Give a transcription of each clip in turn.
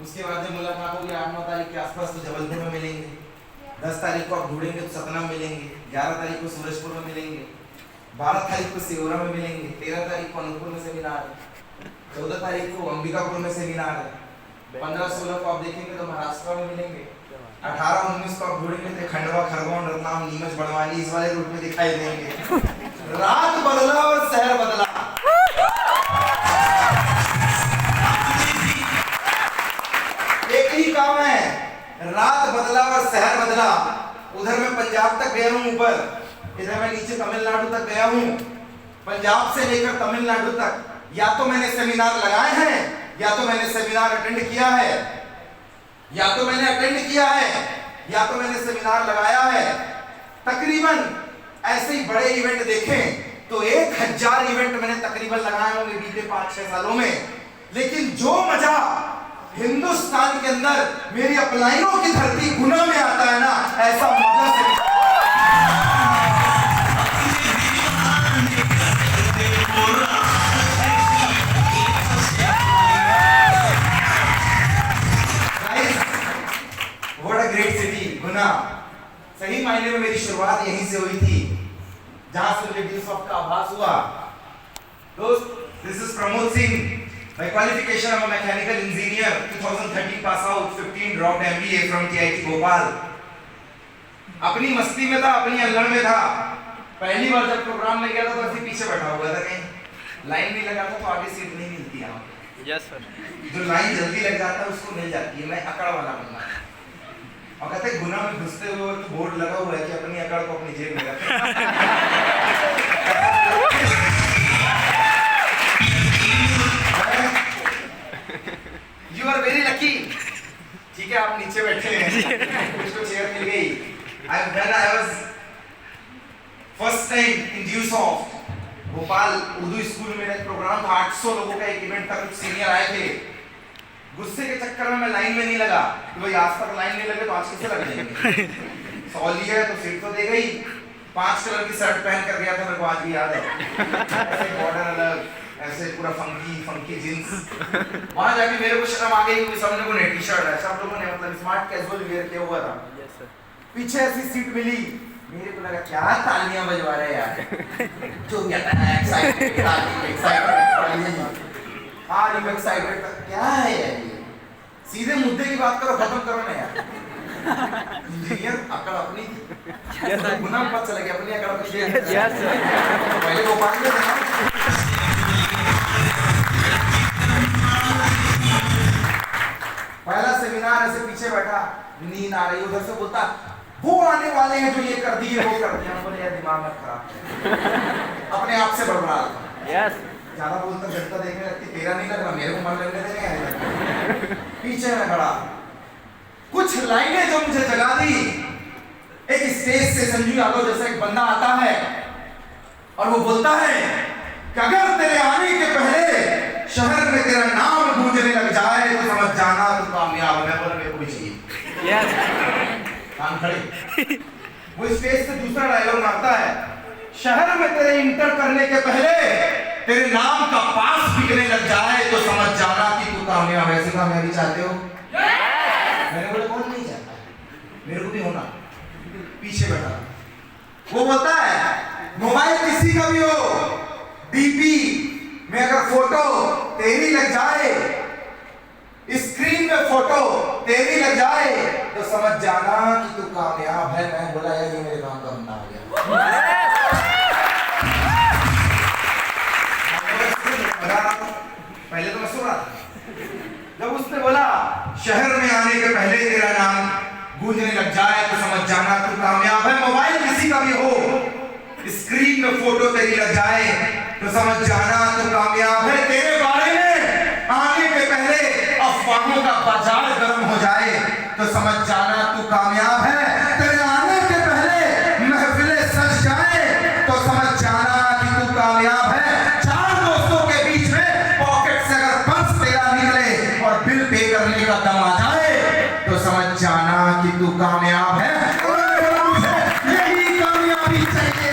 उसके बाद जब मुलाकात होगी 8-9 तारीख के आसपास तो जबलपुर में मिलेंगे, 10 तारीख को आप ढूंढेंगे तो सतना में मिलेंगे, 11 तारीख को सूरजपुर में मिलेंगे, 12 तारीख को सिहोरा में मिलेंगे, 13 तारीख को अनूपपुर में सेमिनार है, 14 तारीख को अंबिकापुर में सेमिनार है, 15-16 को आप देखेंगे तो महाराष्ट्र में मिलेंगे, 18-19 को आप ढूंढेंगे तो खंडवा, खरगोन, रतलाम, नीमच, बड़वानी इस वाले रूट में दिखाई देंगे। रात बदला और शहर बदला। एक ही काम है, रात बदला और शहर बदला। उधर मैं पंजाब तक गया हूं, ऊपर इधर मैं नीचे तमिलनाडु तक गया हूं। पंजाब से लेकर तमिलनाडु तक या तो मैंने सेमिनार लगाए हैं, या तो मैंने सेमिनार अटेंड किया है, या तो मैंने अटेंड किया है, या तो मैंने सेमिनार लगाया है। तकरीबन ऐसे ही बड़े इवेंट देखें तो 1000 इवेंट मैंने तकरीबन लगाए होंगे बीते 5-6 सालों में। लेकिन जो मजा हिंदुस्तान के अंदर मेरी अपलाइनों की धरती गुना में आता है ना, ऐसा मजा से व्हाट अ ग्रेट सिटी गुना। सही मायने में मेरी शुरुआत यहीं से हुई थी, जहां से मुझे ड्यूसॉफ्ट का आभास हुआ। दोस्त, this is Pramod Singh. My qualification, I'm a mechanical engineer, 2013 pass out, 15 dropped MBA from TIT Bhopal. अपनी मस्ती में था, अपनी अल्लड़ में था। पहली बार जब प्रोग्राम में गया था तो ऐसे पीछे बैठा हुआ था, कहीं लाइन नहीं लगा था तो आगे सीट नहीं मिलती है। Yes sir. जो लाइन जल्दी लग जाता है उसको मिल जाती है। मैं अकड़ वाला बंदा, और कहते हैं गुना में घुसते हुए तो बोर्ड लगा हुआ है कि अपनी अकड़ को अपनी जेब में रखें। You are very lucky। ठीक है, आप नीचे बैठे हैं, मुझको चेयर मिल गई। I was first time in ड्यूसॉफ्ट भोपाल उर्दू स्कूल में एक प्रोग्राम था, 800 लोगों का एक इवेंट था। कुछ सीनियर आए थे, गुस्से के चक्कर में मैं लाइन में नहीं लगा कि भाई आज तक लाइन नहीं लगे तो आज कैसे लग जाएंगे। सॉल लिया है तो सीट तो दे गई। 5 कलर की शर्ट पहन कर गया था, मेरे को आज भी याद है। ऐसे बॉर्डर अलग, ऐसे पूरा फंकी जींस। वहां जाके मेरे को शर्म आ गई, सब लोगों ने टी शर्ट है, सब लोगों ने मतलब स्मार्ट कैजुअल वेयर किया हुआ था। Yes sir. पीछे ऐसी सीट मिली, मेरे को लगा क्या तालियां बजवा रहे यार। जो कहता है एक्साइटेड, आर यू एक्साइटेड, क्या है यार ये? सीधे मुद्दे की बात करो, खत्म करो ना यार। इंजीनियर अकड़ अपनी थी, यस सर। गुना पता चला गया अपनी अकड़ अपनी। Yes sir. पहले भोपाल में था, पहला सेमिनार ऐसे पीछे बैठा, नींद आ रही, उधर से बोलता वो आने वाले हैं जो ये कर दिए वो कर दिया। बोले यार दिमाग मत खराब, अपने आप से बड़बड़ा था। यस। ज्यादा बोलता घंटा देखने लगती, तेरा नहीं लग रहा, मेरे को मन लगने देंगे। पीछे में खड़ा, कुछ लाइनें जो मुझे जगा दी। एक स्टेज से संजू यादव जैसा एक बंदा आता है और वो बोलता है कि अगर तेरे आने के पहले शहर में तेरा नाम गूंजने लग जाए तो समझ जाना तो कामयाब है। बोला मेरे को भी चाहिए। यस। कान खड़े। वो स्टेज से दूसरा डायलॉग मारता है, शहर में तेरे इंटर करने के पहले तेरे नाम का पास बिकने लग जाए तो समझ जाना कि तू कामयाब है। ऐसी कामयाबी चाहते हो? मैंने बोला कौन नहीं चाहता, मेरे को भी होना। पीछे बैठा वो बोलता है मोबाइल किसी का भी हो, डीपी में अगर फोटो तेरी लग जाए, स्क्रीन में फोटो तेरी लग जाए तो समझ जाना कि तू कामयाब है। मैं बोला यार ये मेरे काम का बंदा हो गया। पहले तो मैं सुन रहा था, जब उसने बोला शहर में आने के पहले तेरा नाम गूंजने लग जाए तो समझ जाना तू कामयाब है। मोबाइल किसी का भी हो, स्क्रीन में फोटो तेरी लग जाए तो समझ जाना तू कामयाब है। तेरे बारे में आने के पहले अफवाहों का बाजार गर्म हो जाए तो समझ जाना तू कामयाब है। तेरे आने के पहले महफिलें सज जाए तो समझ जाना कि तू कामयाब है। 4 दोस्तों के बीच में पॉकेट से अगर पर्स तेरा निकले और बिल पे करने का दम आ जाए तो समझ जाना कि तू कामयाब है। यही कामयाबी चाहिए।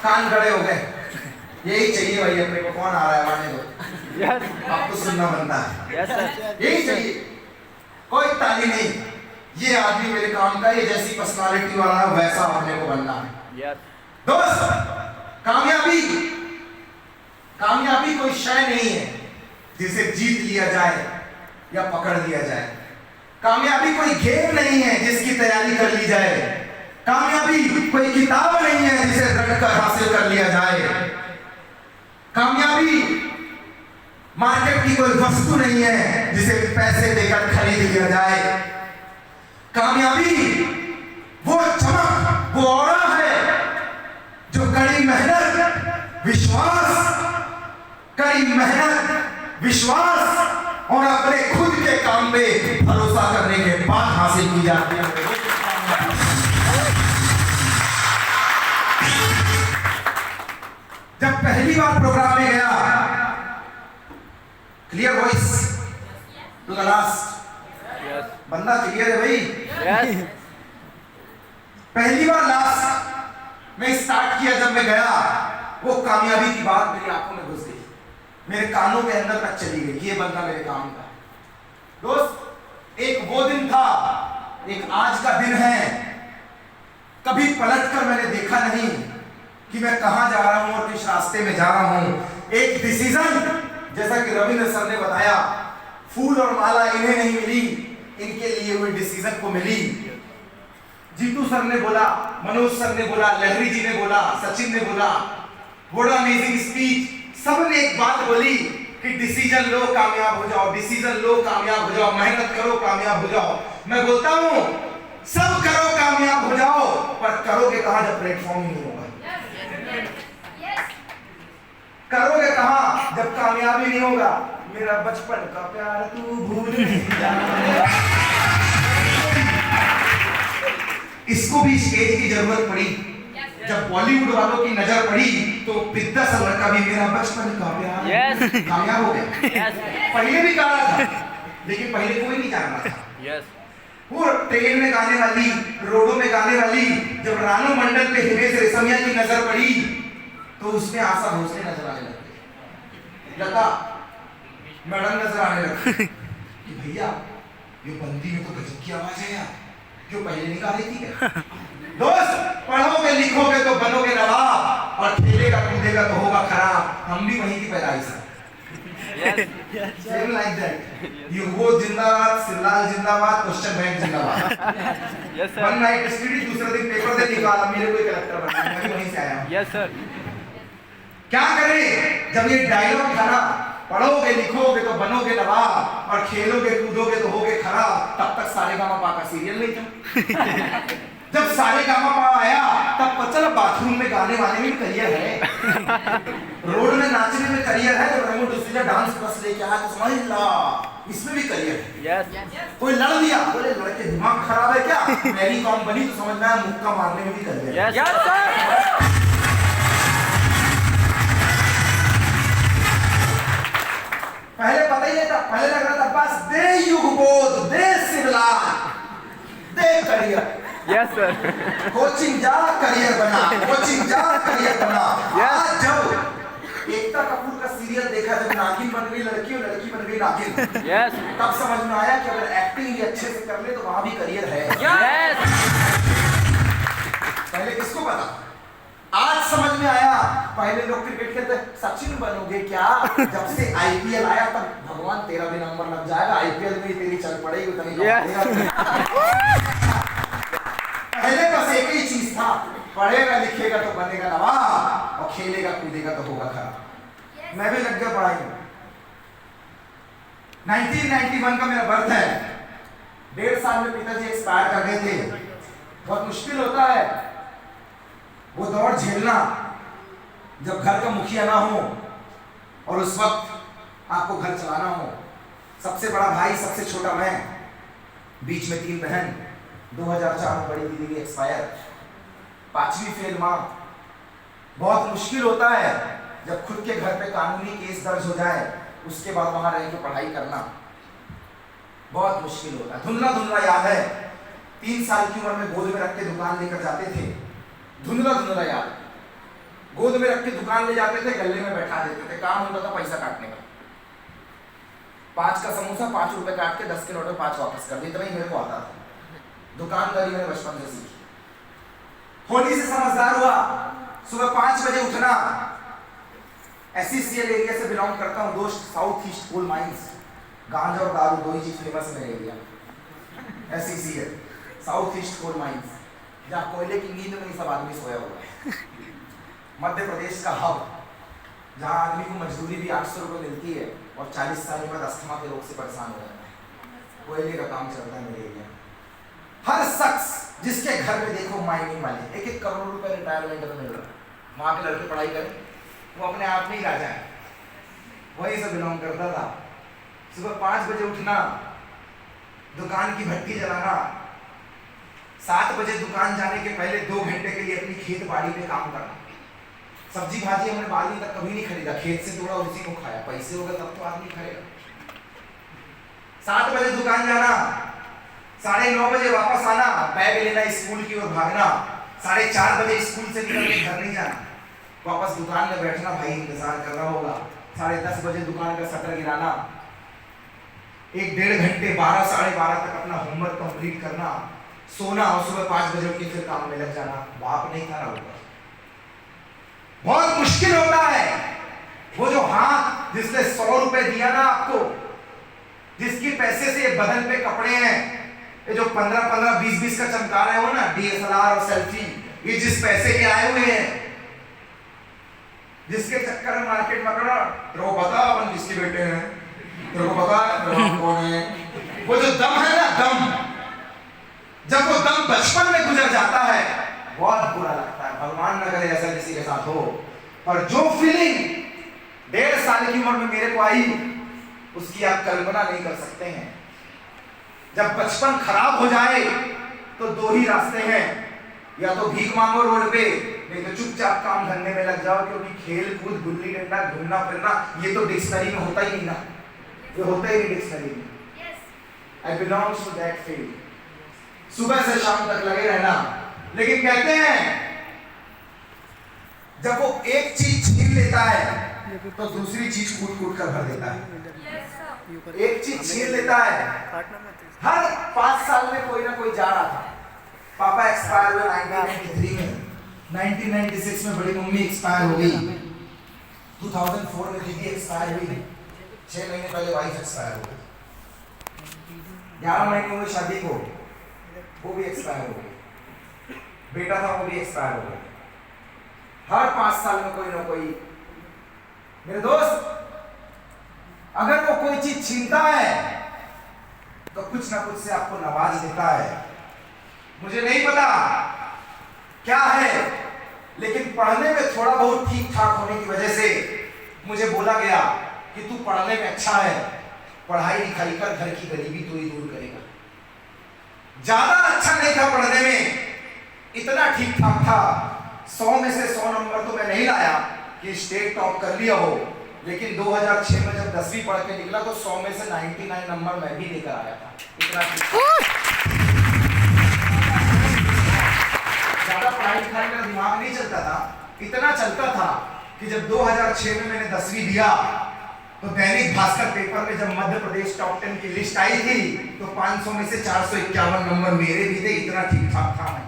कान खड़े हो गए। यही चाहिए भाई, अपने को कौन आ रहा है मारने को, Yes. आपको सुनना बनता है, Yes, sir. यही चाहिए, कोई ताली नहीं। ये आदमी मेरे काम का, ये जैसी पर्सनालिटी वाला है वैसा अपने को बनना है। Yes. दोस्त, कामयाबी कामयाबी कोई शय नहीं है जिसे जीत लिया जाए या पकड़ लिया जाए। कामयाबी कोई गेम नहीं है जिसकी तैयारी कर ली जाए। कामयाबी कोई किताब नहीं है जिसे रटकर हासिल कर लिया जाए। कामयाबी मार्केट की कोई वस्तु नहीं है जिसे पैसे देकर खरीद लिया जाए। कामयाबी वो चमक, वो ऑरा है जो कड़ी मेहनत, विश्वास और अपने खुद के काम पे भरोसा करने के बाद हासिल की जाती है। जब पहली बार प्रोग्राम में गया, clear voice to the last, Yes. बंदा क्लियर है भाई। Yes. पहली बार लास्ट में स्टार्ट किया, जब मैं गया वो कामयाबी की बात मेरी आंखों में घुस गई, मेरे कानों के अंदर तक चली गई। ये बंदा मेरे काम का। दोस्त, एक वो दिन था, एक आज का दिन है। कभी पलटकर मैंने देखा नहीं कि मैं कहां जा रहा हूं और किस रास्ते में जा रहा हूं। एक डिसीजन, जैसा कि रविंद्र सर ने बताया, फूल और माला इन्हें नहीं मिली, इनके लिए हुई डिसीजन को मिली। जीतू सर ने बोला, मनोज सर ने बोला, लहरी जी ने बोला, सचिन ने बोला, व्हाट अमेजिंग स्पीच। सबने एक बात बोली कि डिसीजन लो, कामयाब हो जाओ, डिसीजन लो, कामयाब हो जाओ, मेहनत करो, कामयाब हो जाओ। मैं बोलता हूं, सब करो, कामयाब हो जाओ, पर करोगे कहां जब प्लेटफॉर्म ही नहीं होगा? करोगे कहां जब कामयाबी नहीं होगा? मेरा बचपन का प्यार तू भूल जा। इसको भी स्टेज की जरूरत पड़ी। जब बॉलीवुड वालों की नजर पड़ी तो विद्या सर का भी मेरा बचपन का प्यार Yes. कामयाब हो गया। Yes. पहले भी गा रहा था, लेकिन पहले कोई नहीं जान रहा था। Yes. वो ट्रेन में गाने वाली, रोडों में गाने वाली, जब रानू मंडल पे हिमेश रेशमिया की नजर पड़ी तो उसमें आशा भोसले नजर आने लगी, लता मैडम नजर आने लगी कि भैया ये बंदी में तो गजब की आवाज है यार, जो पहले नहीं गा रही थी क्या? दोस्त, पढ़ोगे लिखोगे तो बनोगे नवाब, और खेलेगा कूदेगा तो होगा खराब। हम भी वहीं की पैदाइश है। Yes. Same like that. You वो जिंदाबाद, सिरलाल जिंदाबाद, क्वेश्चन बैंक जिंदाबाद। Yes, sir. One night study, दूसरे दिन पेपर दे निकाला, मेरे को कलेक्टर बना, मैं भी वहीं से आया हूँ। Yes, sir. क्या करें जब ये डायलॉग था ना, पढ़ोगे लिखोगे तो बनोगे नवाब, और खेलोगे कूदोगे तो होगे खराब। तब तक सारेगामापा का सीरियल नहीं था। जब सारेगामापा आया तब पता चला बाथरूम में गाने वाने में भी करियर है, रोड में नाचने में करियर है। जब रमू डिसूजा डांस क्लास लेके आया तो समझ ला इसमें भी करियर है। Yes. कोई लड़ दिया, बोले लड़के दिमाग खराब है क्या? मेरी कॉम बनी तो समझ में आया मुक्का मारने में भी करियर है। Yes, sir. पहले पता ही नहीं था, पहले लग रहा था बस दे युगबोध, दे सिवलाल, दे करियर। Yes, sir. कोचिंग जा करियर बना, कोचिंग जा करियर बना। Yes. आज जब एकता कपूर का सीरियल देखा, जब नागिन बन गई लड़की और लड़की बन गई नागिन, Yes. तब समझ में आया कि अगर एक्टिंग भी अच्छे से कर ले तो वहां भी करियर है। Yes. पहले किसको पता? आज समझ में आया। पहले लोग क्रिकेट खेलते, सचिन बनोगे क्या? जब से आईपीएल आया तब भगवान तेरा भी नंबर लग जाएगा, आईपीएल में तेरी चल पड़ेगी उतनी। Yes. पहले बस एक ही चीज था, पढ़ेगा लिखेगा तो बनेगा नवाब, और खेलेगा कूदेगा तो होगा खराब। मैं भी लग गया पढ़ाई में। 1991 का मेरा बर्थ है। 1.5 साल में पिताजी एक्सपायर कर गए थे। बहुत मुश्किल होता है वो दौर झेलना जब घर का मुखिया ना हो और उस वक्त आपको घर चलाना हो। सबसे बड़ा भाई, सबसे छोटा मैं, बीच में 3 बहन। 2004 में बड़ी दीदी की एक्सपायर, 5वीं फेल माँ। बहुत मुश्किल होता है जब खुद के घर पे कानूनी केस दर्ज हो जाए, उसके बाद वहां रह के पढ़ाई करना बहुत मुश्किल होता है। धुंधला धुंधला याद है, 3 साल की उम्र में गोद में रख के दुकान लेकर जाते थे। धुंधला धुंधला याद। गोद में रख के दुकान ले जाते थे, गले में बैठा देते थे, काम होता था पैसा काटने का। 5 का समोसा 5 रुपए काट के 10 के नोट में 5 वापस कर दिए, इतना ही मेरे को आता था। दुकानदारी मैंने बचपन से सीखी। होली से समझदार हुआ। सुबह 5 बजे उठना। SECL एरिया से बिलोंग करता हूँ दोस्त, साउथ ईस्ट कोल माइंस। गांजा और दारू दो ही चीज फेमस है मेरे area. SECL south east coal mines, जहाँ कोयले की नींद में ही सब आदमी सोया हुआ है। मध्य प्रदेश का हब, जहाँ आदमी को मजदूरी भी 800 रुपये मिलती है और 40 साल के बाद अस्थमा के रोग से परेशान हो जाता है। कोयले का काम चलता है मेरे एरिया। हर शख्स जिसके घर में देखो माइनिंग वाले 1-1 करोड़ रुपए रिटायरमेंट में मिल रहा है। वहाँ के लड़के पढ़ाई करें, वो अपने आप में ही राजा है। वही से बिलोंग करता था। सुबह 5 बजे उठना, दुकान की भट्टी जलाना, 7 बजे दुकान जाने के पहले 2 घंटे के लिए अपनी खेत बाड़ी में काम करना। सब्जी भाजी हमने बाली तक कभी नहीं खरीदा, खेत से तोड़ा उसी को खाया। पैसे होगा तब तो आदमी खाएगा। 7 बजे दुकान जाना, 9:30 बजे वापस आना, बैग लेना, स्कूल की ओर भागना। 4:30 बजे स्कूल से निकल के घर नहीं जाना, वापस दुकान में बैठना, भाई इंतजार कर रहा होगा। 10:30 बजे दुकान का शटर गिराना, 1-1.5 घंटे 12 साढ़े 12 तक अपना होमवर्क कंप्लीट करना, सोना और सुबह 5 बजे उठ के फिर काम में लग जाना। बाप नहीं था ना ऊपर। बहुत मुश्किल होता है वो जो हाथ जिसने 100 रुपए दिया ना आपको, जिसकी पैसे से बदन पे कपड़े हैं, ये जो 15-15 20-20 का चमका रहे हो ना, DSLR और सेल्फी, ये जिस पैसे के आए हुए हैं, जिसके चक्कर में मार्केट में खड़ा, तेरे को पता अपन किसके बेटे हैं, तेरे को पता है कौन है। वो जो दम है ना, दम, जब वो दम बचपन में गुजर जाता है बहुत बुरा लगता है। भगवान न करे ऐसा किसी के साथ हो। पर जो फीलिंग 1.5 साल की उम्र में मेरे को आई, उसकी आप कल्पना नहीं कर सकते हैं। जब बचपन खराब हो जाए तो 2 ही रास्ते हैं, या तो भीख मांगो रोड पे, नहीं तो चुपचाप काम धंधे में लग जाओ। क्योंकि खेल कूद, गुल्ली डंडा, घूमना फिरना, ये तो डिक्शनरी में होता ही नहीं ना, ये होता ही नहीं डिक्शनरी में। आई बिलोंग्स टू दैट फील्ड। सुबह से शाम तक लगे रहना। लेकिन कहते हैं जब वो एक चीज छीन लेता है तो दूसरी चीज कूट कूट कर भर देता है। एक चीज छीन लेता है। हर 5 साल में कोई ना कोई जा रहा था। पापा एक्सपायर हुए 1993 में, 1996 में बड़ी मम्मी एक्सपायर हो गई, 2004 में दीदी एक्सपायर हुई, 6 महीने पहले वाइफ एक्सपायर हो गई, 11 महीने हुए शादी को, वो भी एक्सपायर हो गई, बेटा था वो भी एक्सपायर हो गया। हर 5 साल में कोई ना कोई। मेरे दोस्त, अगर वो कोई चीज छीनता है तो कुछ ना कुछ से आपको नवाज देता है। मुझे नहीं पता क्या है, लेकिन पढ़ने में थोड़ा बहुत ठीक ठाक होने की वजह से मुझे बोला गया कि तू पढ़ने में अच्छा है, पढ़ाई लिखाई कर, घर की गरीबी तू ही दूर करेगा। ज्यादा अच्छा नहीं था पढ़ने में, इतना ठीक ठाक था। 100 में से 100 नंबर तो मैं नहीं लाया कि स्टेट टॉप कर लिया हो, लेकिन 2006 में जब 10वीं पढ़ के निकला तो 100 में से 99 नंबर मैं भी लेकर आया था। इतना ज्यादा पढ़ाई लिखाई मेरा दिमाग नहीं चलता था। इतना चलता था कि जब 2006 में मैंने 10वीं दिया तो दैनिक भास्कर पेपर में जब मध्य प्रदेश टॉप 10 की लिस्ट आई थी तो 500 में से 451 नंबर मेरे भी थे। इतना ठीक ठाक था मैं।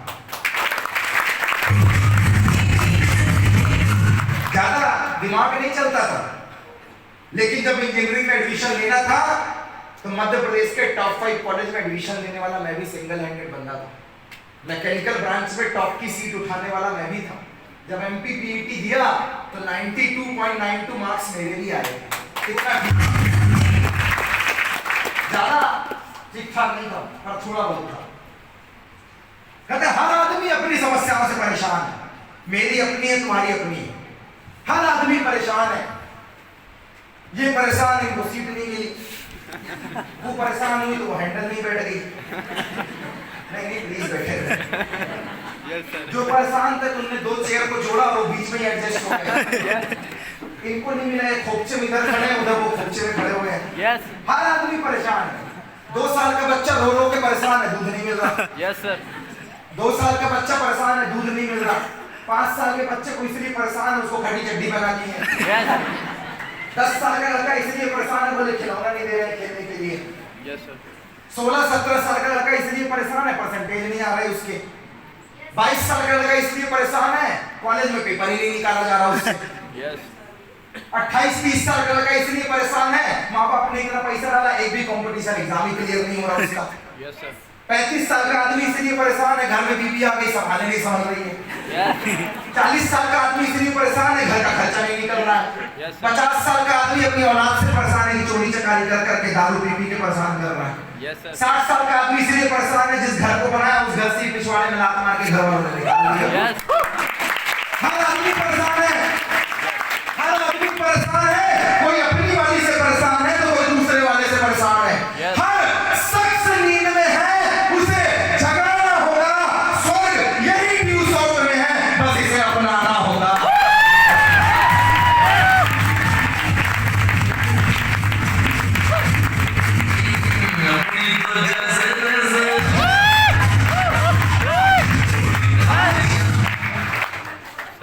ज्यादा दिमाग नहीं चलता था। लेकिन जब इंजीनियरिंग में एडमिशन लेना था तो मध्य प्रदेश के टॉप 5 कॉलेज में एडमिशन लेने वाला मैं भी सिंगल हैंडेड बंदा था। मैकेनिकल ब्रांच में टॉप की सीट उठाने वाला मैं भी था। जब एमपी पीईटी दिया तो 92.92 मार्क्स मेरे भी आए। इतना ज्यादा ठीक ठाक नहीं था पर थोड़ा बहुत था। कहते हर आदमी अपनी समस्याओं से परेशान है। मेरी अपनी है, तुम्हारी अपनी है। हर आदमी परेशान है। ये परेशान, इनको सीट नहीं मिली, वो परेशान हुई तो वो हैंडल नहीं बैठ गई। नहीं प्लीज बैठे रहे। जो परेशान थे तुमने 2 चेयर को जोड़ा और वो बीच में ही एडजस्ट हो गया। इनको नहीं मिला, खोपचे में इधर खड़े, उधर वो खोपचे में खड़े हुए हैं। हर आदमी परेशान है। 2 साल का बच्चा रो रो के परेशान है, दूध नहीं मिल रहा। 2 साल का बच्चा परेशान है, दूध नहीं मिल रहा। 5 साल के बच्चे को इसलिए परेशान है, उसको खड़ी चड्डी बना दी है। Yes. 10 साल का लड़का इसलिए परेशान है, बोले खिलौना नहीं दे रहे खेलने के लिए। Yes, sir. 16-17 साल का लड़का इसलिए परेशान है, परसेंटेज नहीं आ रहे उसके। 22 साल का लड़का इसलिए परेशान है, कॉलेज में पेपर ही नहीं निकाला जा रहा उससे। Yes. 28-30 साल का लड़का इसलिए परेशान है, माँ बाप ने इतना पैसा डाला, एक भी कंपटीशन एग्जाम ही क्लियर नहीं हो रहा उसका। Yes, sir. 35 साल का आदमी इसलिए परेशान है, घर में बीवी आ गई, संभालने नहीं समझ रही है। Yes. 40 साल का आदमी इसलिए परेशान है, घर का खर्चा नहीं निकल रहा है। Yes, sir. 50 साल का आदमी अपनी औलाद से परेशान है कि चोरी चकारी कर करके दारू पी के परेशान कर रहा है। Yes, sir. 60 साल का आदमी इसलिए परेशान है, जिस घर को बनाया उस घर से पिछवाड़े में लात मार के घर वालों ने निकाल दिया। Yes. हर आदमी परेशान है, हर आदमी परेशान है, कोई अपनी वाली से परेशान है तो कोई दूसरे वाले से परेशान है। Yes. हर शख्स नींद में है, उसे जगाना होगा, स्वर्ग यही न्यू साउथ में है, बस इसे अपनाना होगा।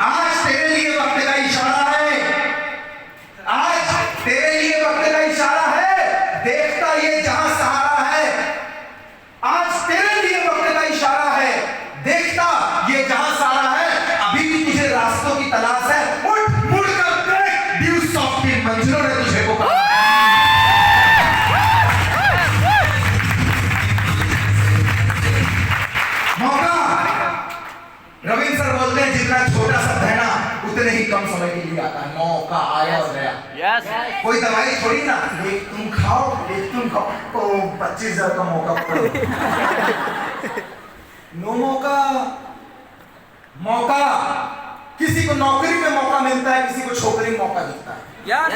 आज तेरे लिए वक्त का इशारा है, आज तेरे लिए वक्त का इशारा है, देखता ये जहां सहारा है। आज तेरे लिए वक्त का इशारा है, देखता ये जहां सहारा है। अभी भी तुझे रास्तों की तलाश है, उठ मुड़ कर देख, ड्यू साउथ की मंजिलों ने तुझे पुकारा। मौका, रविंद्र सर बोलते हैं जितना छोटा सा धरना उतने ही कम समय के लिए आता है। मौका आया और गया। Yes. कोई दवाई थोड़ी ना, एक तुम खाओ, एक तुम खाओ, तो 25,000 का मौका पड़ा। नो मौका, मौका किसी को नौकरी में मौका मिलता है, किसी को छोकरी में मौका दिखता है। Yes.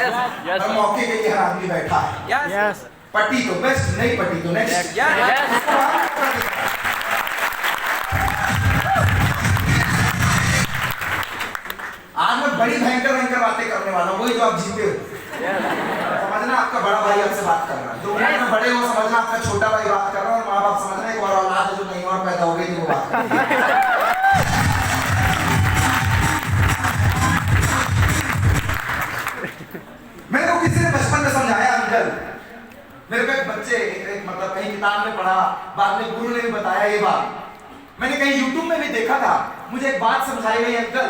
Yes, और sir. मौके के लिए हर आदमी बैठा है। Yes. पट्टी तो बेस्ट, नहीं पट्टी तो नेक्स्ट। Yes. आज मैं बड़ी भयंकर बातें करने वाला हूँ, वही जो आप जीते हो। समझना आपका बड़ा भाई आपसे बात कर रहा है, जो उम्र में बड़े हो समझना आपका छोटा भाई बात कर रहा है, और माँ बाप समझना एक और औलाद है जो नहीं और पैदा हो गई थी वो बात कर रही है। मेरे को किसी ने बचपन में समझाया, अंकल मेरे को एक बच्चे एक मतलब कहीं किताब में पढ़ा, बाद में गुरु ने भी बताया ये बात, मैंने कहीं यूट्यूब में भी देखा था, मुझे एक बात समझाई गई, अंकल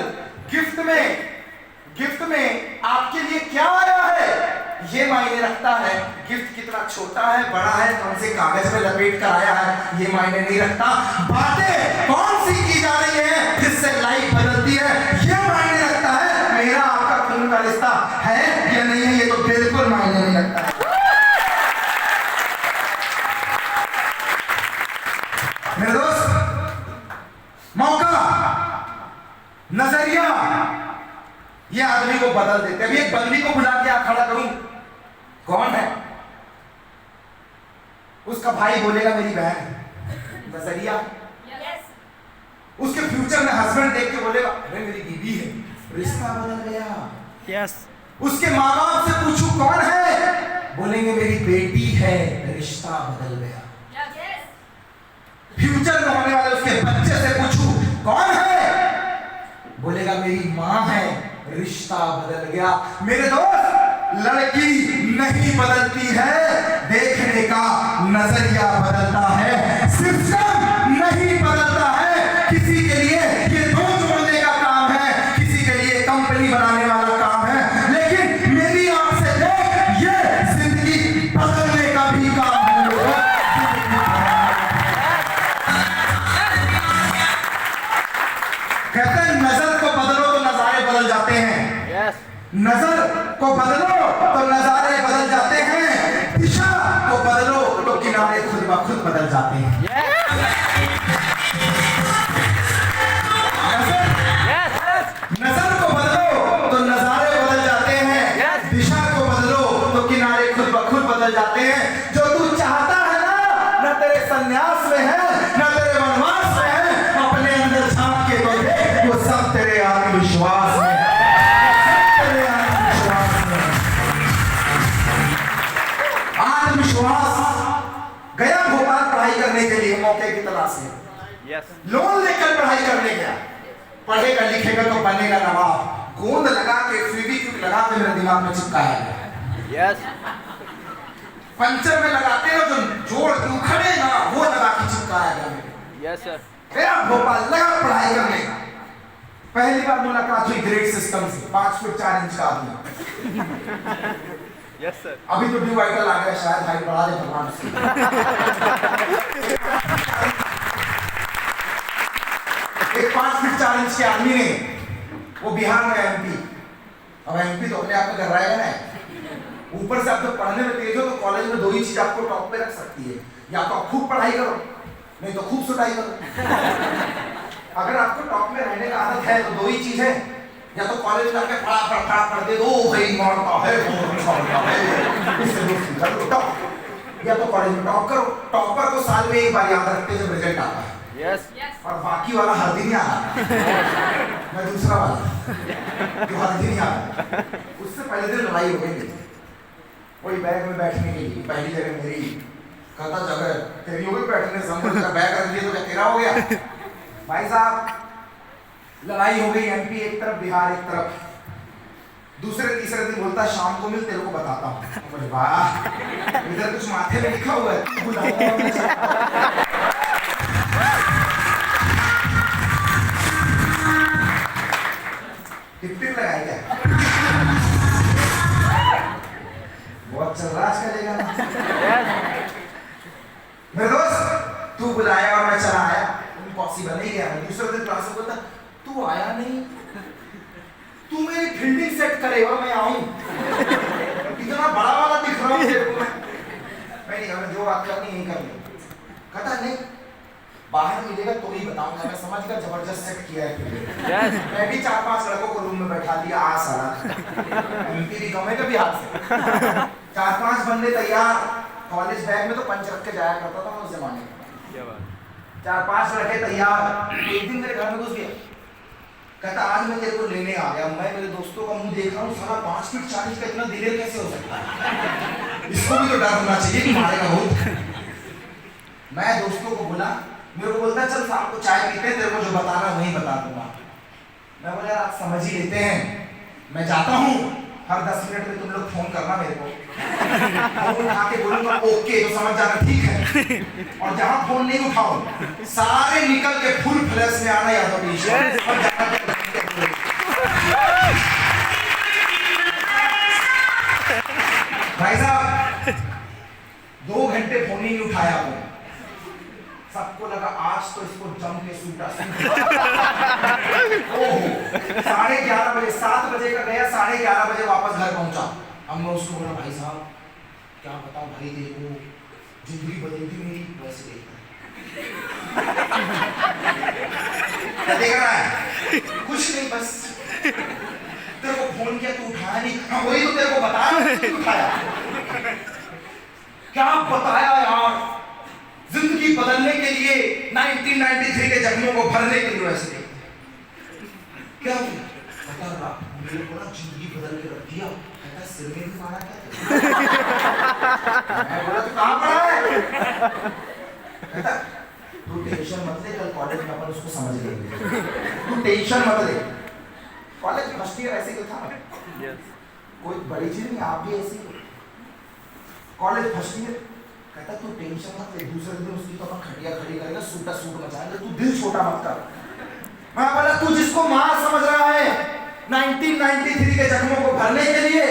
गिफ्ट में आपके लिए क्या आया है ये मायने रखता है। गिफ्ट कितना छोटा है, बड़ा है, कौन से कागज में लपेट कर आया है ये मायने नहीं रखता। बातें कौन सी की जा रही है जिससे लाइफ बदलती है ये मायने रखता है। मेरा आपका खून का रिश्ता है या नहीं है ये तो बिल्कुल मायने नहीं रखता है। मेरे दोस्त, मौका, नजरिया ये आदमी को बदल देते। अभी एक बंदी को बुला के आप खड़ा करूं, कौन है? उसका भाई बोलेगा मेरी बहन। नजरिया, उसके फ्यूचर में हस्बैंड देख के बोलेगा अरे मेरी बीवी है, रिश्ता बदल गया। Yes. उसके माँ बाप से पूछूं कौन है, बोलेंगे मेरी बेटी है, रिश्ता बदल गया। फ्यूचर में होने वाले उसके बच्चे से पूछूं कौन है, बोलेगा मेरी माँ है, रिश्ता बदल गया। मेरे दोस्त, लड़की नहीं बदलती है, देखने का नजरिया बदलता है। सिस्टम नहीं बदलता है, किसी के लिए ये दो जोड़ने का काम है, किसी के लिए कंपनी बनाने वाला काम है, लेकिन मेरी आंख से देख ये जिंदगी बदलने का भी काम है। कहते हैं नजर को बदलो तो नजारे बदल जाते हैं। Yes. नजर को बदलो तो नजारे बदल जाते हैं, दिशा को बदलो तो किनारे खुद ब खुद बदल जाते हैं। नजर को बदलो तो नजारे बदल जाते हैं, दिशा को बदलो तो किनारे खुद ब खुद बदल जाते हैं। जो तू चाहता है ना, न तेरे संन्यास में है, न तेरे वनवास में है, अपने अंदर झांक के तो देख, वो सब तेरे आत्मविश्वास में है। आत्मविश्वास गया भोपाल पढ़ाई करने के लिए मौके की तलाश में, Yes. लोन लेकर पढ़ाई करने गया, पढ़ेगा लिखेगा तो बनेगा नवाब। गोंद लगा के फेविक्विक लगा के मेरे दिमाग में चिपकाया गया। यस पंचर में लगाते हो जो जोड़ के उखड़े ना, वो लगा के चिपकाया गया मेरे। Yes sir. मेरा भोपाल लगा पढ़ाई करने। पहली बार मुलाकात हुई ग्रेड सिस्टम से, 5 फुट 4 इंच का आदमी। Yes sir. अभी तो ड्यू वाइटल आ गया, शायद हाइट बढ़ा दे भगवान से। एक 5 फुट 4 इंच के आदमी ने, वो बिहार में एमपी, अब एमपी तो अपने आप में कर रहा है ना। ऊपर से आप जब पढ़ने में तेज हो तो कॉलेज में 2 ही चीज आपको टॉप पे रख सकती है, या तो आप खूब पढ़ाई करो, नहीं तो खूब सुटाई करो। अगर आपको टॉप में रहने का आदत है तो 2 ही चीज है, या तो कॉलेज में आके फड़ा पढ़ दे दो भाई मारता है वो छोड़ता है, इससे दोस्ती कर लो टॉप, या तो कॉलेज में टॉप करो। टॉपर को साल में एक बार याद रखते जब रिजल्ट आता है। यस और बाकी वाला हर दिन ही आता है। मैं दूसरा वाला जो हर दिन ही आता है, उससे पहले दिन लड़ाई हो गई। वही बैग में बैठने के लिए पहली जगह मेरी, कहता जगह तेरी हो गई बैठने, समझ का बैग रख लिया तो क्या तेरा हो गया। भाई साहब लड़ाई हो गई, एमपी एक तरफ बिहार एक तरफ। दूसरे तीसरे दिन बोलता शाम को मिल तेरे को बताता हूँ। वाह इधर कुछ माथे में लिखा हुआ है। टिप लगाई क्या? बहुत चल रहा है चलेगा ना। मेरे दोस्त तू बुलाया और मैं चला आया, पॉसिबल नहीं गया। दूसरे दिन क्लास में बोलता तू आया नहीं, तू मेरी फील्डिंग सेट करे और मैं आऊं। इतना बड़ा वाला दिख रहा हूं तेरे को मैं नहीं, हमें जो बात करनी यही करनी। कहता नहीं बाहर मिलेगा तो ही बताऊंगा, मैं समझ कर जबरदस्त सेट किया है। मैं भी 4-5 लड़कों को रूम में बैठा दिया, आ साला एमपी भी कम है कभी हाथ से। 4-5 बंदे तैयार, कॉलेज बैग में तो पंच रख के जाया करता था मैं उस जमाने में। क्या बात। 4-5 लड़के तैयार। एक दिन मेरे घर में घुस गया, कहता आज मैं तेरे को लेने आ गया। मैं मेरे दोस्तों का मुंह देख रहा हूँ, साला 5 फीट 4 इंच का इतना दिलेर कैसे हो सकता है, इसको भी तो डर होना चाहिए कि मारेगा बहुत। मैं दोस्तों को बोला, मेरे को बोलता चल शाम को चाय पीते हैं, तेरे को जो बताना वही बता दूंगा। मैं बोला आप समझ ही लेते हैं, मैं जाता हूँ, हर 10 मिनट में तुम लोग फोन करना मेरे को, फोन उठा के बोलूंगा ओके तो समझ जाना ठीक है, और जहां फोन नहीं उठाओ सारे निकल के फुल फ्लैश में आना, या तो टी-शर्ट और जाना। भाई साहब 2 घंटे फोन ही नहीं उठाया वो, सबको लगा आज तो इसको जम के सूटा। ओहो 11:30 बजे, 7 बजे का गया, 11:30 बजे वापस घर पहुंचा। अब मैं उसको बोला भाई साहब क्या बताऊं भाई, देखो जिंदगी बदली थी मेरी, वैसे क्या देख रहा है? कुछ नहीं, बस तेरे को फोन किया तू उठाया नहीं। हाँ वही तो तेरे को बताया, तू उठाया क्या बताया यार, जिंदगी बदलने के लिए 1993 के जख्मों को भरने के लिए वैसे क्या बता रहा, मेरे को ना जिंदगी बदल के रख दिया। कहता सिर में भी मारा क्या? मैं बोला तू कहाँ पड़ा है? कहता तू टेंशन मत ले, कल कॉलेज में अपन उसको समझ लेंगे, तू टेंशन मत ले। कॉलेज फर्स्ट ईयर ऐसे ही था, कोई बड़ी चीज नहीं, आप भी ऐसी कॉलेज फर्स्ट ईयर। कहता तू टेंशन मत ले, दूसरे दिन उसकी तो अपन खटिया खड़ी करेगा, सूटा सूट मचाएंगे, तू दिल छोटा मत कर। मैं बोला तू जिसको मां समझ रहा है 1993 के जख्मों को भरने के लिए,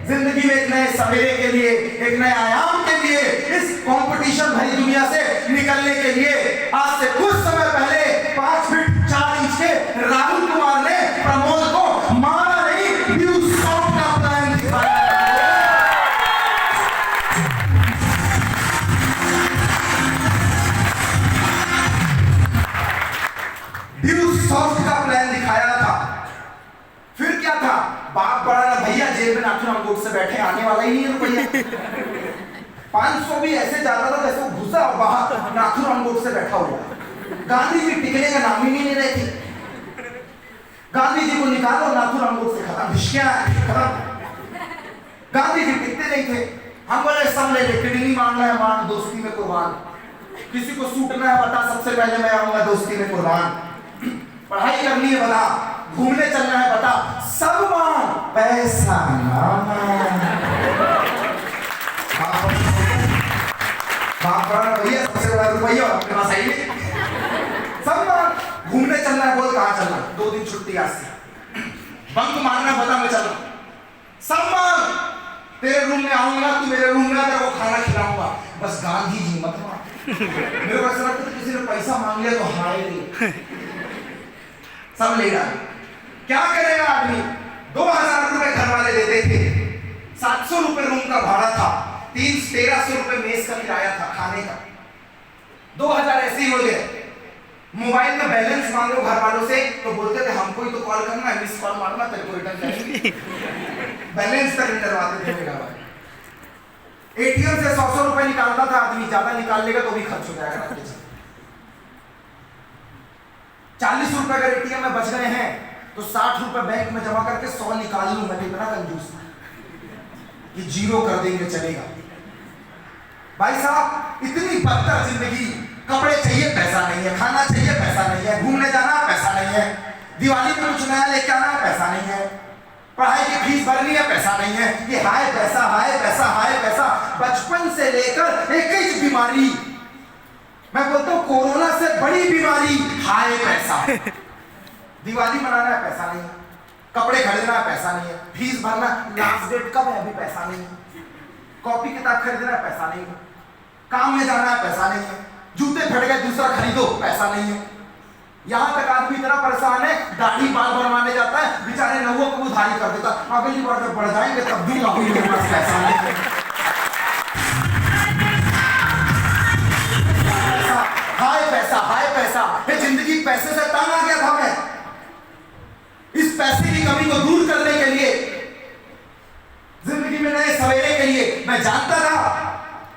जिंदगी में एक नए सवेरे के लिए, एक नए आयाम के लिए, इस कंपटीशन भरी दुनिया से निकलने के लिए, आज से कुछ समय पहले 5 फीट 4 इंच के राहुल कुमार ने प्रमोद को मारा नहीं, ड्यू सॉफ्ट का प्लान दिखाया। ड्यू सॉफ्ट का प्लान दिखाया था। फिर क्या था, बाप बड़ा ना भैया, जेब में नाथुराम गोड से बैठे, आने वाला ही नहीं है रुपया। 500 भी ऐसे जाता था जैसे वो घुसा और बाहर नाथुराम गोड से बैठा हुआ। गांधी जी टिकने का नाम ही नहीं ले रहे थे। गांधी जी को निकालो, नाथुराम गोड से खत्म, भिष्कियां खत्म। गांधी जी टिकते नहीं थे। हम बोले सब ले ले, किडनी मांगना है मांग, दोस्ती में कुर्बान। किसी को सूटना है बता, सबसे पहले मैं आऊंगा दोस्ती में कुर्बान। पढ़ाई करनी है बता, घूमने चलना है बता, सब मांग, पैसा ना मांग। भैया सबसे बड़ा रुपया आपके पास आई नहीं, सब मांग। घूमने चलना है बोल, कहाँ चलना, 2 दिन छुट्टी आज से, बंक मारना बता, मैं चल सब मांग। तेरे रूम में आऊंगा, तू मेरे रूम में तेरे को खाना खिलाऊंगा, बस गांधी जी मत मार। मेरे को ऐसा लगता है किसी ने पैसा मांग लिया तो हाय रे, सब ले डाल। क्या करेगा आदमी? 2000 रुपए घर वाले देते थे, 700 रुपए रूम का भाड़ा था, 1300 रुपए मेस का किराया था खाने का, 2000 ऐसे ही हो गए। मोबाइल में बैलेंस मांगो घर वालों से तो बोलते थे हमको ही तो कॉल करना है, मिस कॉल मारना तेरे को रिटर्न करेंगे। बैलेंस तक नहीं डलवाते थे मेरा भाई। एटीएम से 100 रुपए निकालता था आदमी, ज्यादा निकाल लेगा तो भी खर्च हो जाएगा। 40 रुपए अगर एटीएम में बच गए हैं तो 60 रुपए बैंक में जमा करके 100 निकाल लूं। मैं इतना कंजूस कि 0 कर देंगे चलेगा। भाई साहब इतनी बदतर जिंदगी, कपड़े चाहिए पैसा नहीं है, खाना चाहिए पैसा नहीं है, घूमने जाना पैसा नहीं है, दिवाली में कुछ नया लेके आना पैसा नहीं है, पढ़ाई की फीस भरनी है पैसा नहीं है। ये हाय पैसा हाय पैसा हाय पैसा, बचपन से लेकर एक ही बीमारी, मैं बोलता हूँ कोरोना से बड़ी बीमारी हाय पैसा। दिवाली मनाना है पैसा नहीं है, कपड़े खरीदना है पैसा नहीं है, फीस भरना, लास्ट डेट कब है अभी पैसा नहीं है, कॉपी किताब खरीदना है पैसा नहीं है, काम में जाना है पैसा नहीं है, जूते फट गए दूसरा खरीदो पैसा नहीं है। यहां तक आदमी इतना परेशान है, दाढ़ी बाल बनवाने जाता है बेचारे नवों को उधारी कर देता, अगली बार जब बढ़ जाएंगे तब भी मेरे पास पैसा नहीं है। हाय पैसा, ये जिंदगी पैसे से तंग आ गया था मैं। इस पैसे की कमी को दूर करने के लिए, जिंदगी में नए सवेरे के लिए, मैं जानता था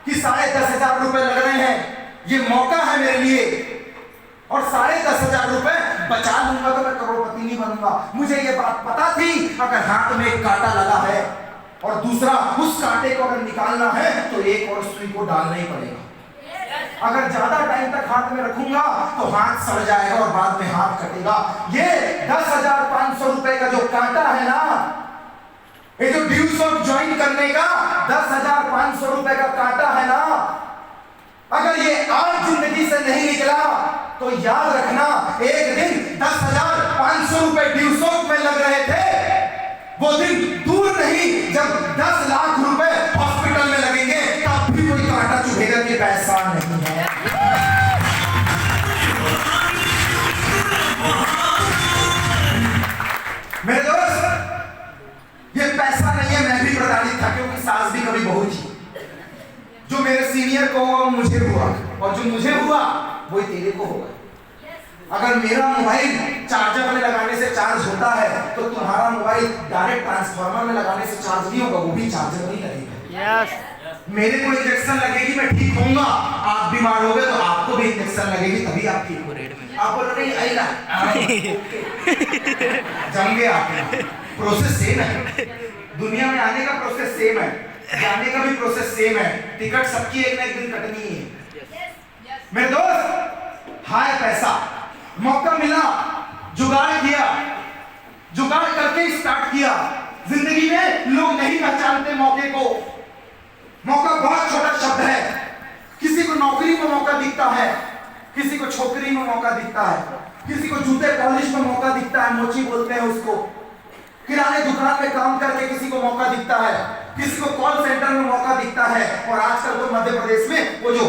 कि 10,500 रुपए लग रहे हैं, ये मौका है मेरे लिए, और 10,500 रुपए बचा लूंगा तो मैं करोड़पति नहीं बनूंगा। मुझे ये बात पता थी, अगर हाथ में एक कांटा लगा है और दूसरा उस कांटे को अगर निकालना है तो एक और सुई को डालना ही पड़ेगा। अगर ज्यादा टाइम तक हाथ में रखूंगा तो हाथ सड़ जाएगा और बाद में हाथ कटेगा। ये 10,500 रुपए का जो कांटा है ना, ये जो ड्यूज ऑफ ज्वाइन करने का 10,500 रुपए का कांटा है ना, अगर ये आज जिंदगी से नहीं निकला तो याद रखना एक दिन 10,500 रुपए ड्यूज ऑफ में लग रहे थे, वो दिन दूर नहीं जब 10 लाख रुपए हॉस्पिटल में लगेंगे, तब भी कोई कांटा चुभेगा कि पैसा नहीं है। मेरे दोस्त, ये पैसा नहीं है, मैं भी प्रताड़ित था क्योंकि सास भी कभी बहू थी। जो मेरे सीनियर को हुआ वो मुझे हुआ, और जो मुझे हुआ वही तेरे को होगा। अगर मेरा मोबाइल चार्जर में लगाने से चार्ज होता है तो तुम्हारा मोबाइल डायरेक्ट ट्रांसफार्मर में लगाने से चार्ज नहीं होगा, वो भी चार्जर में ही लगेगा। Yes. मेरे को इंजेक्शन लगेगी, मैं ठीक होऊंगा, आप बीमार हो गए तो आपको भी इंजेक्शन लगेगी, तभी आप ठीक हो। आप बोल रहे नहीं आईला जम गया, प्रोसेस सेम है, दुनिया में आने का प्रोसेस सेम है, जाने का भी प्रोसेस सेम है, टिकट सबकी एक ना एक दिन कटनी है। मेरे दोस्त, हाय पैसा, मौका मिला, जुगाड़ किया, जुगाड़ करके स्टार्ट किया। जिंदगी में लोग नहीं पहचानते मौके को। मौका बहुत छोटा शब्द है, किसी को नौकरी में मौका दिखता है, किसी को छोकरी में मौका दिखता है, किसी को जूते पॉलिश में मौका दिखता है, मोची बोलते हैं उसको, किराने दुकान में काम करके किसी को मौका दिखता है, किसी को कॉल सेंटर में मौका दिखता है। और आजकल तो मध्य प्रदेश में वो जो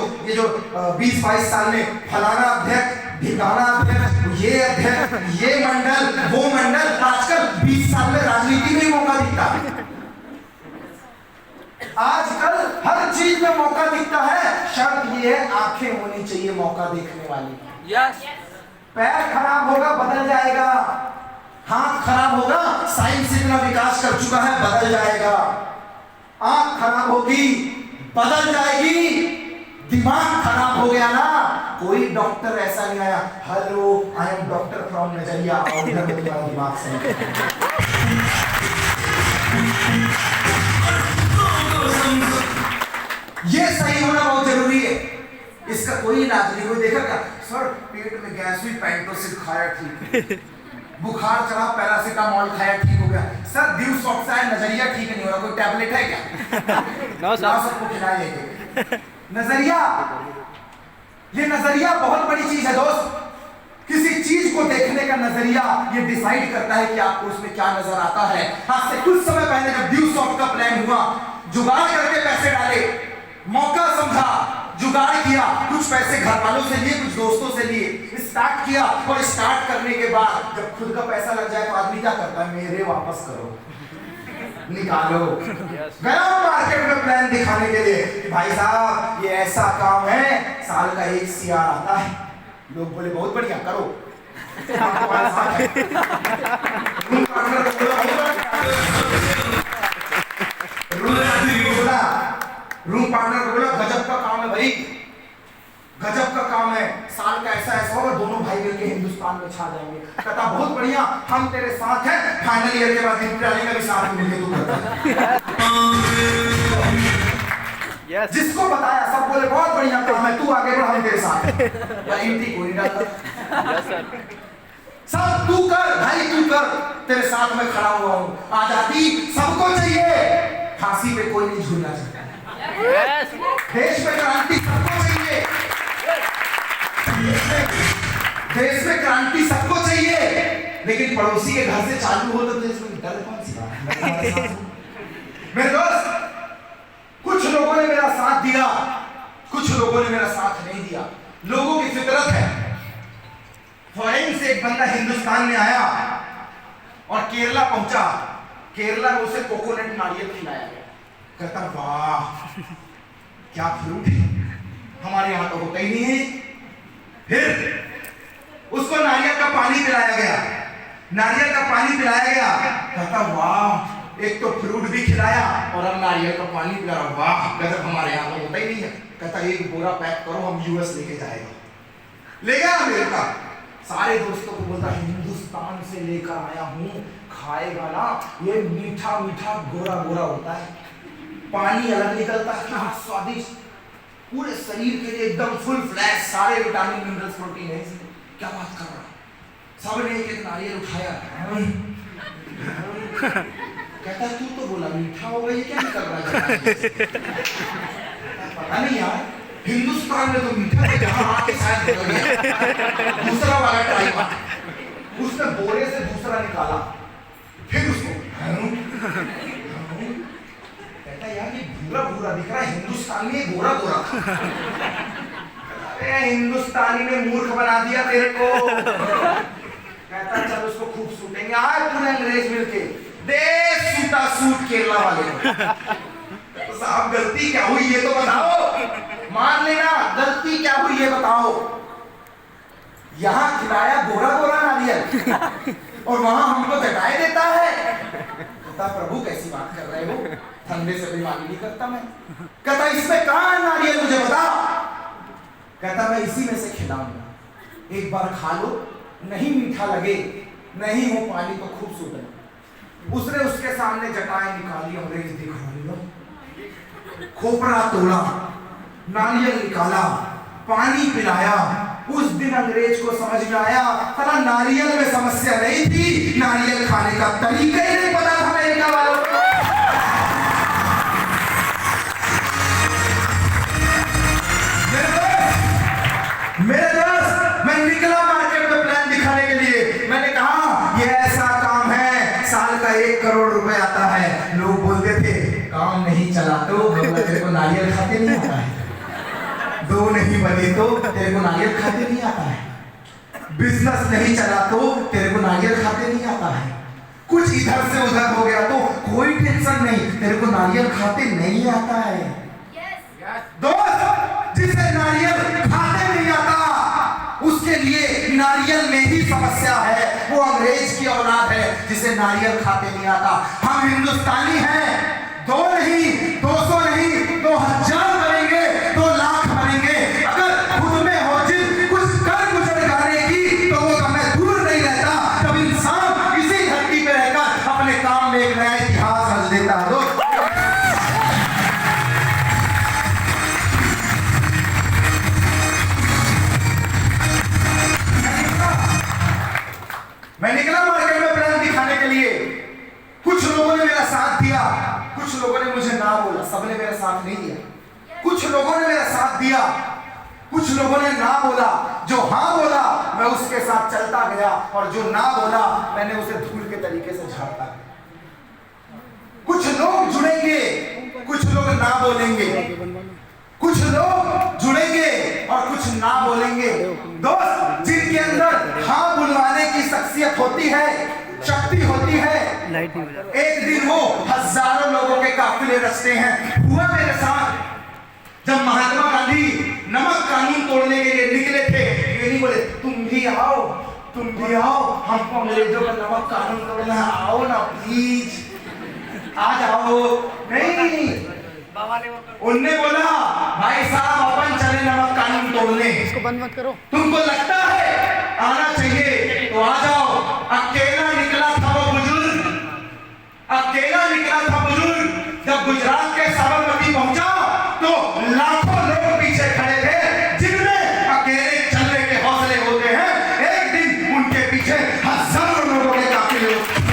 20-22 साल में फलाना अध्यक्ष, ढिकाना अध्यक्ष, ये अध्यक्ष, ये मंडल, वो मंडल, आजकल 20 साल में राजनीति में मौका दिखता है। आजकल हर चीज में मौका दिखता है, शर्त ये है आंखें होनी चाहिए मौका देखने वाली। Yes. पैर खराब होगा बदल जाएगा, हाथ खराब होगा, साइंस इतना विकास कर चुका है बदल जाएगा, आंख खराब होगी बदल जाएगी, दिमाग खराब हो गया ना, कोई डॉक्टर ऐसा नहीं आया hello I am doctor from नजरिया और दिमाग से। ये सही होना बहुत जरूरी है, इसका कोई इलाज नहीं। कोई देखा क्या सर पेट में गैस हुई, पेंटोसिड खाया ठीक, बुखार चढ़ा पैरासीटामोल खाया ठीक हो गया। सर दिल सॉफ्ट है, नजरिया ठीक नहीं हो रहा, कोई टैबलेट है क्या? No, sir. सबको खिलाएंगे। नजरिया, ये नजरिया बहुत बड़ी चीज है दोस्त। किसी चीज को देखने का नजरिया ये डिसाइड करता है कि आपको उसमें क्या नजर आता है। आज से कुछ समय पहले जब ड्यू सॉफ्ट का प्लान हुआ, जुगाड़ करके पैसे डाले, मौका समझा, जुगाड़ किया, कुछ पैसे घर वालों से लिए, कुछ दोस्तों से लिए, स्टार्ट किया। और स्टार्ट करने के बाद जब खुद का पैसा लग जाए तो आदमी क्या करता है? मेरे वापस करो, निकालो। गया मार्केट में प्लान दिखाने के लिए कि भाई साहब ये ऐसा काम है, साल का 1 CR आता है। लोग बोले बहुत बढ़िया, करो। रूम पार्टनर को बोला गजब का काम है भाई, गजब का काम है, साल का ऐसा ऐसा होगा, दोनों भाई मिलके हिंदुस्तान में छा जाएंगे। कहता बहुत बढ़िया, हम तेरे साथ हैं, फाइनल ईयर के बाद इंटरव्यू का भी साथ मिलके तू करता है। Yes. जिसको बताया सब बोले बहुत बढ़िया काम है, तू आगे बढ़, हम तेरे साथ हैं। या इंटी कोई नहीं डालता। Yes, sir. सब तू कर भाई, तू कर, तेरे साथ में खड़ा हुआ हूँ। आजादी सबको चाहिए, फांसी पे कोई नहीं झूलना चाहता। Yes. देश में क्रांति सबको चाहिए, देश में क्रांति सबको चाहिए, लेकिन पड़ोसी के घर से चालू हो तो देश में डर कौन सी बात है? मेरे दोस्त, कुछ लोगों ने मेरा साथ दिया, कुछ लोगों ने मेरा साथ नहीं दिया। लोगों की फितरत है। फॉरेन से एक बंदा हिंदुस्तान में आया और केरला पहुंचा, केरला में उसे कोकोनट नारियल खिलाया गया। कहता वाह क्या फ्रूट है, हमारे यहाँ तो होता ही नहीं है। फिर उसको नारियल का पानी पिलाया गया, नारियल का पानी पिलाया गया। कहता वाह, एक तो फ्रूट भी खिलाया और अब नारियल का पानी पिला रहा, वाह गजब, हमारे यहाँ तो होता ही नहीं है। कहता एक बोरा पैक करो, हम US लेके जाएगा। ले गया अमेरिका, सारे दोस्तों को बोलता हिंदुस्तान से लेकर आया हूँ, खाएगा ना, ये मीठा मीठा गोरा गोरा होता है, पानी अलग निकलता है, क्या स्वादिष्ट, पूरे शरीर के लिए एकदम फुल फ्लैश, सारे विटामिन मिनरल्स प्रोटीन है इसमें। क्या बात कर रहा, सबने एक एक नारियल उठाया। कहता तू तो बोला मीठा होगा, ये क्या निकल रहा है? पता नहीं यार, हिंदुस्तान में तो मीठा है, जहां आके शायद बदल गया। दूसरा वाला ट्राई किया, उसने बोरे से दूसरा निकाला, फिर उसको कहता यार ये भूरा भूरा दिख रहा है, हिंदुस्तानी में गोरा गोरा। अरे हिंदुस्तानी ने मूर्ख बना दिया तेरे को। कहता चल उसको खूब सूटेंगे, आज पूरे अंग्रेज मिलके दे सूटा सूट केरला वाले को। तो साहब गलती क्या हुई ये तो बताओ, मान लेना गलती क्या हुई ये बताओ। यहाँ खिलाया गोरा गोरा नारियल और वहां हमको चटाए देता है। कहता प्रभु कैसी बात कर रहे हो, ठंडे से बीमारी नहीं करता मैं। कहता इसमें कहाँ है नारियल, मुझे बता। कहता मैं इसी में से खिलाऊंगा, एक बार खा लो, नहीं मीठा लगे, नहीं हो पानी तो खूब सूटे। उसने उसके सामने जटाएं निकाली, अंग्रेज दिखा दिया, खोपड़ा तोड़ा, नारियल निकाला, पानी पिलाया। उस दिन अंग्रेज को समझ में आया साला नारियल में समस्या नहीं थी, नारियल खाने का तरीका ही नहीं पता था अमेरिका वालों को। मेरे दोस्त, मैं निकला मार्केट में प्लान दिखाने के लिए। मैंने कहा ये ऐसा काम है, साल का 1 करोड़ रुपए आता है। लोग बोलते थे काम नहीं चला तो तेरे को नारियल खाते नहीं आता है, 2 नहीं बने तो तेरे को नारियल खाते नहीं आता है, बिजनेस नहीं चला तो तेरे को नारियल खाते नहीं आता है, कुछ इधर से उधर हो गया तो कोई टेंशन नहीं, तेरे को नारियल खाते नहीं आता है। दोस्त, जिसे नारियल खाते नहीं आता उसके लिए नारियल में ही समस्या है, वो अंग्रेज की औलाद है जिसे नारियल खाते नहीं आता। हम हिंदुस्तानी हैं, 2 नहीं 200 नहीं 2000 बनेंगे, 2 लाख बनेंगे। अगर खुद में हो जिद कुछ कर गुजर जाने की तो वो समय दूर नहीं रहता जब इंसान इसी धरती पे रहकर अपने काम में एक नया इतिहास रच देता है। दोस्त, साथ दिया, कुछ लोगों ने मुझे ना बोला, सबने मेरा साथ नहीं दिया। कुछ लोगों ने मेरा साथ दिया, कुछ लोगों ने ना बोला। जो हाँ बोला मैं उसके साथ चलता गया, और जो ना बोला मैंने उसे धूल के तरीके से झाड़ता गया। कुछ लोग जुड़ेंगे, कुछ लोग ना बोलेंगे, कुछ लोग जुड़ेंगे और कुछ ना बोलेंगे। दोस्त, जिनके अंदर हाँ बुलवाने की शख्सियत होती है, शक्ति होती है, एक दिन वो हजारों लोगों के काफिले रचते हैं। हुआ मेरे साथ, जब महात्मा गांधी नमक कानून तोड़ने के लिए निकले थे, ये नहीं बोले तुम भी आओ, तुम भी आओ, हमको अंग्रेजों का नमक कानून तोड़ना है, आओ ना प्लीज, आ जाओ। नहीं, उनने बोला भाई साहब अपन चले नमक कानून तोड़ने, इसको बंद मत करो। तुमको लगता है आना चाहिए तो आ जाओ। अकेला निकला था वो बुजुर्ग, अकेला निकला था बुजुर्ग। जब गुजरात के साबरमती पहुंचा तो लाखों लोग पीछे खड़े थे, जिनमें अकेले चलने के हौसले होते हैं, एक दिन उनके पीछे हजारों लोगों के काफिले होते हैं।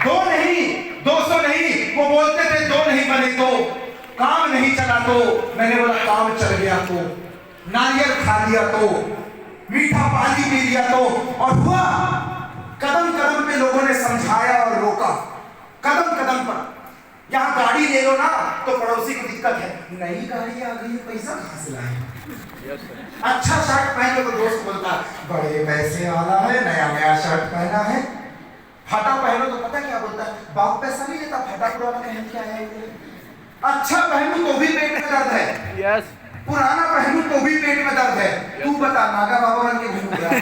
दो नहीं, 200 नहीं, वो बोलते थे दो नहीं बने तो, काम नहीं चला तो, मैंने बोला काम चल गया तो, नारियल खा लिया तो, मीठा पानी पी लिया तो, और हुआ कदम कदम पे लोगों ने समझाया और रोका, कदम कदम पर। यहाँ गाड़ी ले लो ना तो पड़ोसी को दिक्कत है, नई गाड़ी आ गई, पैसा कहाँ से लाए? अच्छा शर्ट पहने तो दोस्त बोलता बड़े पैसे वाला है, नया नया शर्ट पहना है। फटा पहनो तो पता क्या बोलता है, बाप पैसा नहीं लेता, फटा पुराना पहन के आया है। अच्छा पहनू तो भी पेट में दर्द है, यस, पुराना पहनू तो भी पेट में दर्द है। तू बता, नागा बाबा बन के घूम रहा है।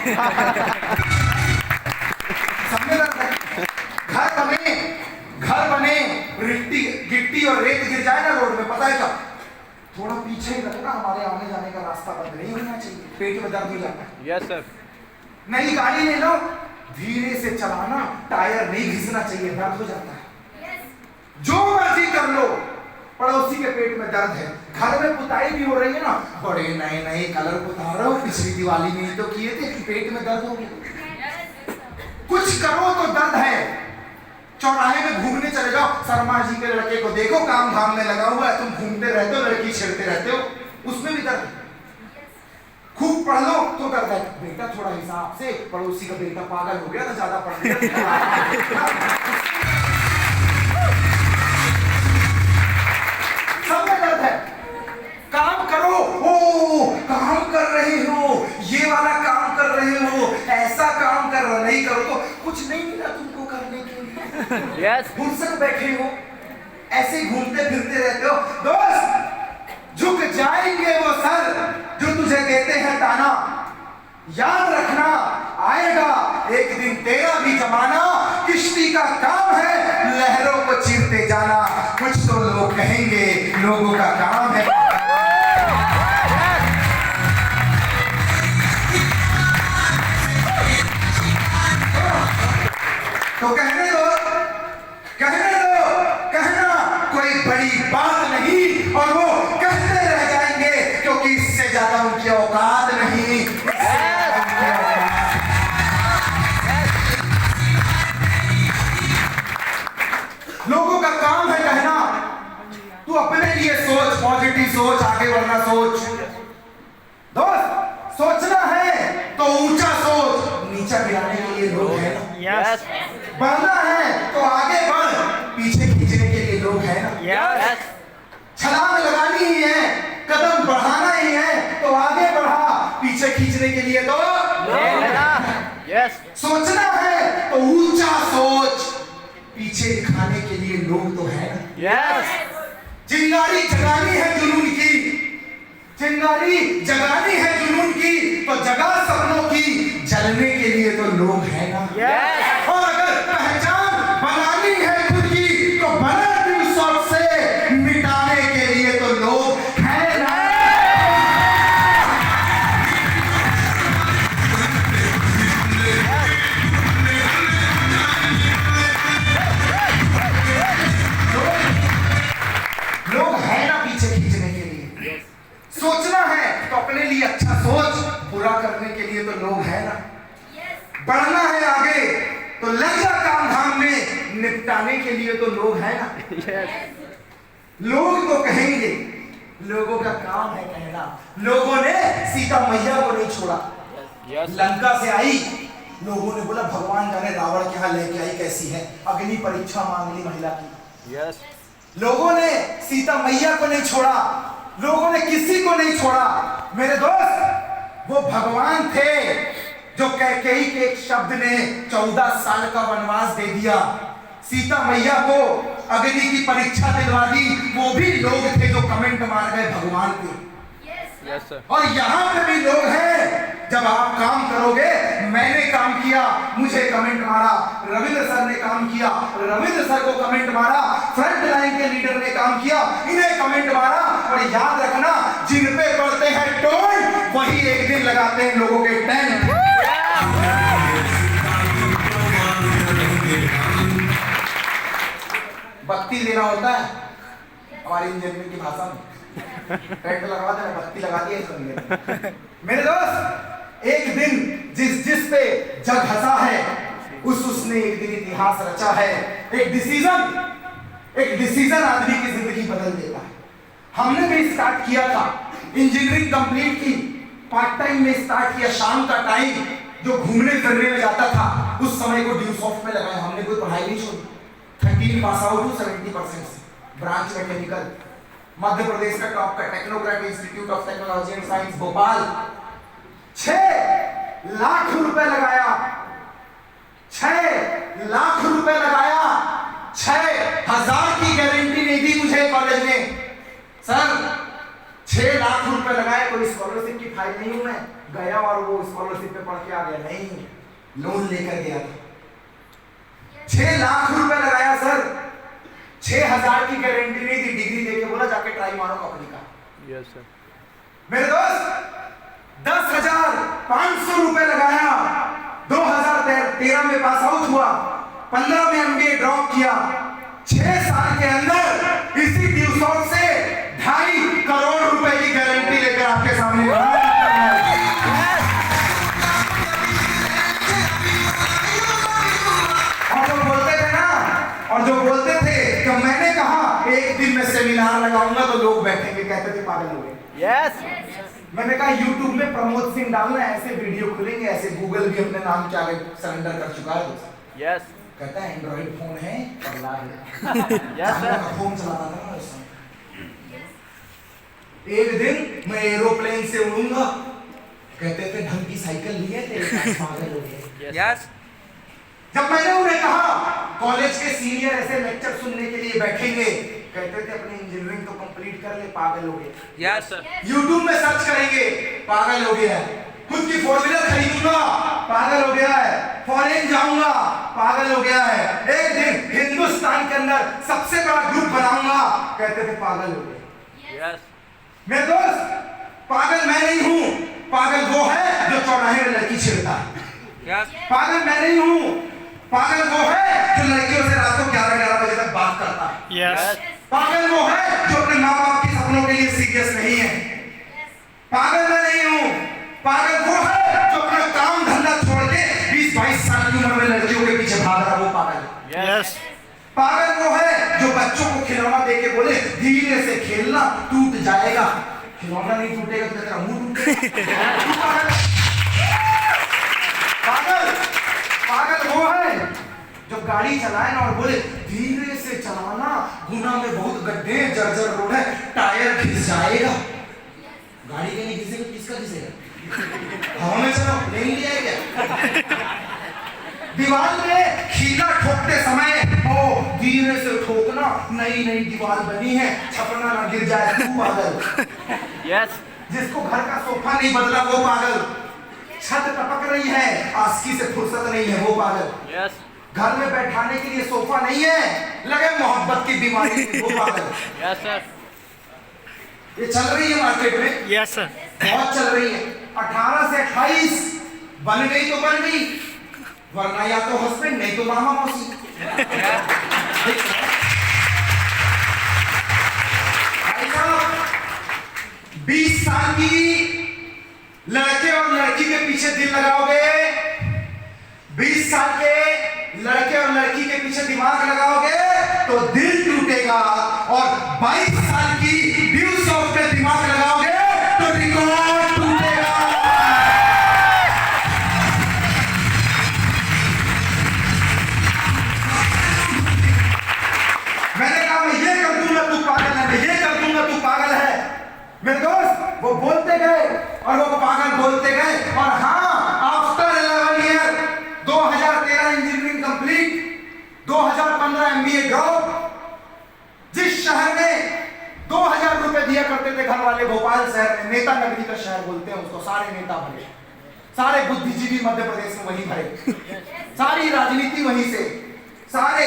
घर बने गिट्टी गिट्टी और रेत गिर जाए ना रोड में, पता है क्या, थोड़ा पीछे ही रखना, हमारे आने जाने का रास्ता बंद नहीं होना चाहिए, पेट में दर्द हो जाता है। Yes sir. नई गाड़ी ले लो, धीरे से चलाना, टायर नहीं घिसना चाहिए, दर्द हो जाता है। जो मर्जी कर लो, पड़ोसी के पेट में दर्द है। घर में पुताई भी हो रही है ना, बड़े नए नए कलर पुता रहे हो, पिछली दिवाली में ही तो किए थे, पेट में दर्द हो गया। कुछ करो तो दर्द है। चौराहे में घूमने चले जाओ, शर्मा जी के लड़के को देखो, काम धाम में लगा हुआ है, तुम घूमते रहते हो, लड़की छेड़ते रहते हो, उसमें भी दर्द। खूब पढ़ लो तो दर्द है। बेटा थोड़ा हिसाब से, पड़ोसी का बेटा पागल हो गया ना, ज्यादा पढ़ लिया। सब में दर्द है। काम करो, ओ काम कर रहे हो, ये वाला काम कर रहे हो, ऐसा काम कर रहे, नहीं करो तो कुछ नहीं मिला तुमको करने के लिए। यस, फुर्सत बैठे हो, ऐसे घूमते फिरते रहते हो। दोस्त, झुक जाएंगे वो सर जो तुझे देते हैं ताना। याद रखना, आएगा एक दिन तेरा भी जमाना, किश्ती का काम है लहरों को चीरते जाना। कुछ तो लोग कहेंगे लोगों का काम है। तो कहने दो, कहना कोई बड़ी बात नहीं, और वो कहते रह जाएंगे, क्योंकि इससे ज्यादा उनकी औकात नहीं। लोगों का काम है कहना, तू अपने लिए सोच, पॉजिटिव सोच, आगे बढ़ना सोच। दोस्त, सोचना है तो ऊंचा सोच, नीचा गिराने के लिए लोग हैं ना। यस, बढ़ना है तो आगे बढ़, पीछे खींचने के लिए लोग हैं ना। यस, छलांग लगानी ही है, कदम बढ़ाना ही है तो आगे बढ़ा, पीछे खींचने के लिए तो यस, सोचना है तो ऊंचा सोच, पीछे दिखाने के लिए लोग तो है ना। यस, चिंगारी जगानी है जुनून की, चिंगारी जगानी है जुनून की, तो जगा सपनों की, जलने के लिए तो लोग हैं ना। यस, और अगर पहचान बनानी है खुद की, तो बना दिल शौक से, मिटाने के लिए तो लोग हैं ना। लोग हैं ना पीछे खींचने के लिए। सोचना है तो अपने लिए अच्छा सोच, बुरा करने के लिए तो लोग हैं ना। बढ़ना है आगे तो लग जा काम धाम में, निपटाने के लिए तो लोग हैं ना। लोग तो कहेंगे, लोगों का काम है कहना। लोगों ने सीता मैया को नहीं छोड़ा, लंका से आई, लोगों ने बोला भगवान जाने रावण के यहाँ लेके आई कैसी है, अग्नि परीक्षा मांग ली महिला की। लोगों ने सीता मैया को नहीं छोड़ा, लोगों ने किसी को नहीं छोड़ा। मेरे दोस्त, वो भगवान थे जो कैकेयी के एक शब्द ने 14 साल का वनवास दे दिया, सीता मैया को अग्नि की परीक्षा दिलवा दी। वो भी लोग थे जो कमेंट मार गए भगवान पे। और यहाँ पे भी लोग हैं, जब आप काम करोगे, मैंने काम किया, मुझे कमेंट मारा, रविंद्र सर ने काम किया, रविंद्र सर को कमेंट मारा, फ्रंट लाइन के लीडर ने काम किया, इन्हें कमेंट मारा। और याद रखना, जिन पे पड़ते हैं टोन, वही एक दिन लगाते हैं लोगों के टेंट। बत्ती लेना होता है हमारी इंजीनियरिंग की भाषा में, टेंट लगवा देना, बत्ती लगा दिया। मेरे दोस्त, एक दिन जिस पे जग हंसा है, उसने एक दिन इतिहास रचा है। एक डिसीजन आदमी की जिंदगी बदल देता है। हमने भी स्टार्ट किया था, इंजीनियरिंग कंप्लीट की, पार्ट टाइम में स्टार्ट किया, शाम का टाइम जो घूमने फिरने में जाता था, उस समय को ड्यू सॉफ्ट में लगाया। हमने कोई पढ़ाई नहीं छोड़ी, 13 पास आउट हूँ 70% से, ब्रांच मैकेनिकल, मध्य प्रदेश का टॉप का technocrat institute of technology and science Bhopal. 6 lakh रुपए लगाया, 6 लाख रुपए लगाया, 6,000 की गारंटी नहीं दी मुझे कॉलेज में। सर 6 लाख रुपए लगाए, कोई स्कॉलरशिप की फाइल नहीं हूं मैं, गया और वो स्कॉलरशिप पे पढ़ के आ गया, नहीं, लोन लेकर गया था। 6 लाख रुपए लगाया सर, 6,000 की गारंटी नहीं दी, डिग्री देके बोला जाके ट्राई मारो कंपनी का। Yes sir. मेरे दोस्त, 10,500 रुपए लगाया, 2013 में पास आउट हुआ, 15 में एमबीए ड्रॉप किया। 6 साल के अंदर इसी ड्यू सॉफ्ट से 2.5 करोड़ रुपए की गारंटी लेकर आपके सामने और जो बोलते थे कि मैंने कहा एक दिन में सेमिनार लगाऊंगा तो लोग बैठेंगे, कहते थे पागल हो गए। यस। मैंने कहा यूट्यूब में प्रमोद सिंह डालना, ऐसे वीडियो खुलेंगे, ऐसे गूगल भी अपने नाम के आगे सरेंडर कर चुका है। यस। कहता है एंड्रॉइड फोन है, पगला है। Yes sir. फोन चलाना था ना उस समय। एक दिन मैं एरोप्लेन से उड़ूंगा, कहते थे ढंग की साइकिल ली है तेरे, पागल हो गए। यस। जब मैंने उन्हें कहा कॉलेज के सीनियर ऐसे लेक्चर सुनने के लिए बैठेंगे, कहते थे अपनी इंजीनियरिंग तो कंप्लीट कर ले, पागल हो गए। Yes sir. यूट्यूब में सर्च करेंगे, पागल हो गया है। खुद की 4 व्हीलर खरीदूंगा, पागल हो गया है। फॉरेन जाऊंगा, पागल हो गया है। एक दिन हिंदुस्तान के अंदर सबसे बड़ा ग्रुप बनाऊंगा, कहते थे पागल हो गए। यस। मेरे दोस्त, पागल मैं नहीं हूं, पागल वो है जो चौराहे में लड़की छेड़ता है। यस। पागल मैं नहीं हूं, पागल वो है जो लड़कियों से रात को 11 बजे तक बात करता है। यस। पागल वो है जो अपने माँ बाप के सपनों के लिए सीरियस नहीं है। पागल मैं नहीं हूं, पागल वो है जो अपना काम धंधा छोड़ के 20-22 साल की उम्र में लड़कियों के पीछे भाग रहा, वो पागल है। यस। पागल वो है जो बच्चों को खिलौना दे के बोले धीरे से खेलना, टूट जाएगा। खिलौना नहीं टूटेगा तो तेरा मुंह टूटेगा। पागल वो है जो गाड़ी चलाए ना और बोले धीरे से चलाना, गुना में बहुत गड्ढे, जर्जर रोड है, टायर घिस जाएगा। गाड़ी के नहीं घिसेगा, किसका घिसेगा? हवा में चलो, प्लेन लिया है क्या? दीवार में खीला ठोकते समय ओ धीरे से ठोकना, नई नई दीवार बनी है, छपना ना गिर जाए, तू पागल। यस। जिसको घर का सोफा नहीं बदला वो पागल। छत टपक रही है, आस्की से फुर्सत नहीं है, वो पागल। यस। घर में बैठाने के लिए सोफा नहीं है, लगे मोहब्बत की बीमारी, वो पागल। Yes sir. ये चल रही है मार्केट में। Yes sir. बहुत चल रही है। 18 से 28 बन गई तो बन गई, वरना या तो हस्बैंड नहीं तो मामा मौसी। 20 साल की लड़के और लड़की के पीछे दिल लगाओगे दिमाग लगाओगे तो दिल टूटेगा, और 22 साल की ड्यूसॉफ्ट पे दिमाग लगाओगे तो रिकॉर्ड टूटेगा। मैंने कहा मैं ये कर दूंगा तू पागल है, मैं ये कर दूंगा तू पागल है। मेरे दोस्त वो बोलते गए और वो पागल बोलते गए, और हाँ, after 11 year 2013 engineering complete, 2015 MBA drop. जिस शहर में 2000 रुपए दिया करते थे घर वाले, भोपाल शहर में, नेता नगरी का शहर बोलते हैं उसको, सारे नेता भरे, सारे बुद्धिजीवी मध्य प्रदेश में वहीं भरे, सारी राजनीति वहीं से, सारे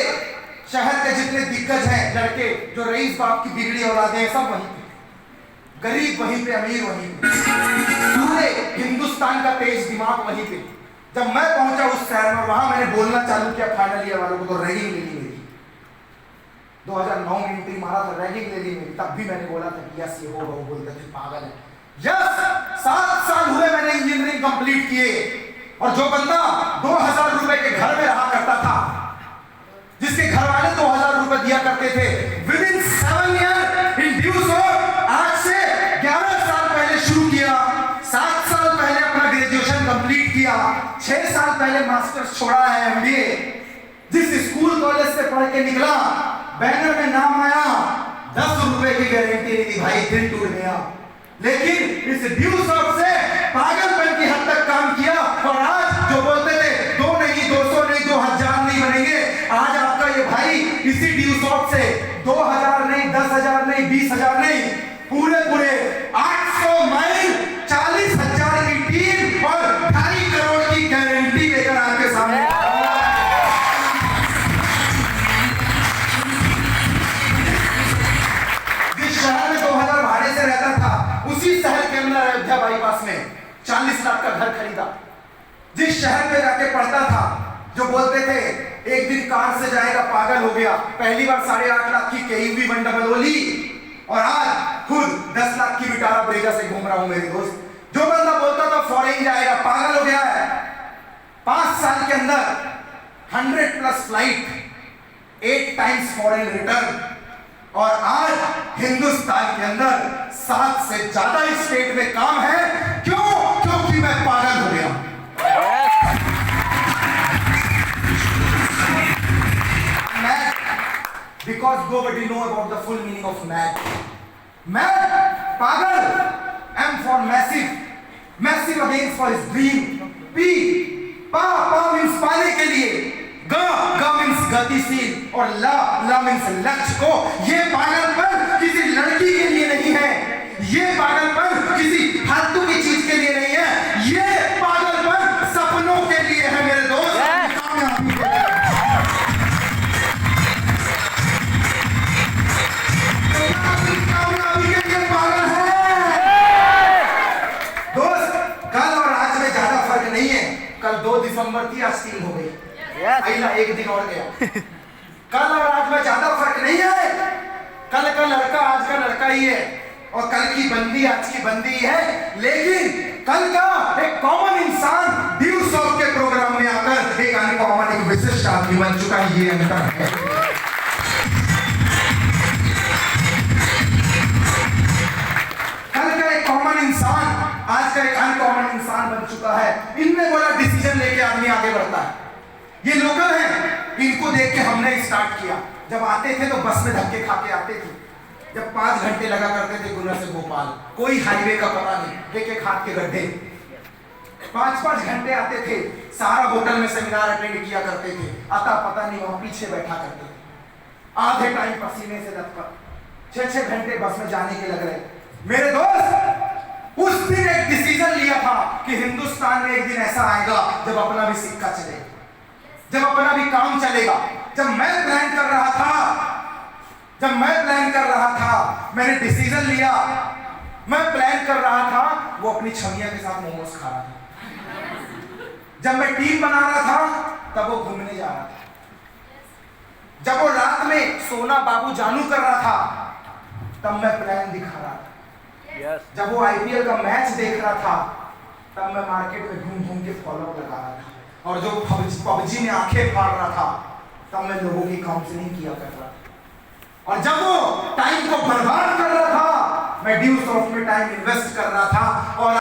शहर के जितने दिग्गज हैं लड़के जो रईस बाप की बिगड़ी औलादे हैं, सब वहीं पे, गरीब वहीं पे, अमीर वहीं पे, पूरे हिंदुस्तान का तेज दिमाग वहीं पे। जब मैं पहुंचा उस शहर में, वहां मैंने बोलना चालू किया फाइनल ईयर वालों को, तो रैगिंग ले ली मेरी। 2009 में एंट्री मारा था, रैगिंग ले ली मेरी। तब भी मैंने बोला था कि यस ये होगा, वो बोलते थे पागल है। यस 7 साल हुए मैंने इंजीनियरिंग कंप्लीट किए, और जो बंदा 2000 रुपए के घर में रहा करता था, जिसके घर वाले 2000 रुपए दिया करते थे, विद इन 7 ईयर इन ड्यूस, आज से 11 साल पहले शुरू किया, 7 साल पहले अपना ग्रेजुएशन कंप्लीट किया, 6 साल पहले मास्टर्स छोड़ा है, एमबीए। जिस स्कूल कॉलेज से पढ़ के निकला, बैनर में नाम आया, 10 रुपए की गारंटी नहीं थी भाई, दिल टूट गया। लेकिन इस ड्यूसॉफ्ट से पागलपन की हद तक काम किया, और आज जो बोलते थे 2 नहीं, 200 नहीं, 2000 नहीं बनेंगे, आज आपका ये भाई इसी ड्यूसॉफ्ट से 2000 नहीं, 10,000 नहीं, 20,000 नहीं, पूरे 800 माइल, 40,000 की टीम और 2.5 करोड़ की गारंटी लेकर आपके सामने। जिस शहर में 2000 भाड़े से रहता था, उसी शहर के अंदर अयोध्या बाईपास में 40 लाख का घर खरीदा। जिस शहर में जाके पढ़ता था, जो बोलते थे एक दिन कार से जाएगा पागल हो गया, पहली बार 8.5 लाख की KUV 100 ली, और आज खुद 10 लाख की विटारा ब्रेजा से घूम रहा हूं मेरे दोस्त। जो बंदा बोलता था फॉरेन जाएगा, पागल हो गया है। 5 साल के अंदर 100+ फ्लाइट, 8 टाइम्स फॉरेन रिटर्न, और आज हिंदुस्तान के अंदर 7 से ज्यादा स्टेट में काम है। क्यों? क्योंकि मैं पागल हो गया। Because nobody know about the full meaning of mad. Mad, पागल, M for massive, massive against for his dream. P, पा means पाने के लिए, ग means गतिशील, और ला means लक्ष्य को। ये पागलपन किसी लड़की के लिए नहीं है, ये पागलपन किसी फालतू की चीज के लिए नहीं है, ये पागलपन सपनों के लिए है मेरे दोस्त। कामयाबी के लिए। कामयाबी के लिए पागल है दोस्त। कल और आज में ज्यादा फर्क नहीं है। कल 2 दिसंबर थी, आज 3 हो गई, अगला 1 दिन और गया। कल और आज में ज्यादा फर्क नहीं है। कल का लड़का आज का लड़का ही है, और कल की बंदी आज की बंदी है। लेकिन कल का एक कॉमन इंसान ड्यूसॉफ्ट के प्रोग्राम में आकर एक अनकॉमन, एक विशिष्ट आदमी बन चुका है। ये अंतर है। कल का एक कॉमन इंसान आज का एक अनकॉमन इंसान बन चुका है। इनने बोला डिसीजन लेके आदमी आगे बढ़ता है। ये लोकल है, इनको देख के हमने स्टार्ट किया। जब आते थे तो बस में धक्के खा के आते थे। जब 5 घंटे लगा करते थे गुना से भोपाल, कोई हाईवे का पता नहीं, एक हाथ के गड्ढे, 5-5 घंटे आते थे। सारा होटल में सेमिनार अटेंड किया करते थे। आता पता नहीं वहां पीछे बैठा करते थे। आधे टाइम पसीने से लथपथ, 6-6 घंटे बस में जाने के लग रहे। मेरे दोस्त, उस दिन एक डिसीजन लिया था कि हिंदुस्तान में एक दिन ऐसा आएगा जब अपना भी सिक्का चलेगा, जब अपना भी काम चलेगा। जब मैं प्लान कर रहा था, मैंने डिसीजन लिया, मैं प्लान कर रहा था, वो अपनी छमिया के साथ मोमोज खा रहा था। जब मैं टीम बना रहा था, तब वो घूमने जा रहा था। जब वो रात में सोना बाबू जानू कर रहा था, तब मैं प्लान दिखा रहा था। जब वो IPL का मैच देख रहा था, तब मैं मार्केट में घूम घूम के फॉलो लगा रहा था। और जो PUBG में आंखें फाड़ रहा था, तब मैं लोगों की काउंसलिंग किया कर रहा था। और जब वो टाइम को बर्बाद कर रहा था, मैं ड्यू सॉफ्ट में टाइम इन्वेस्ट कर रहा था। और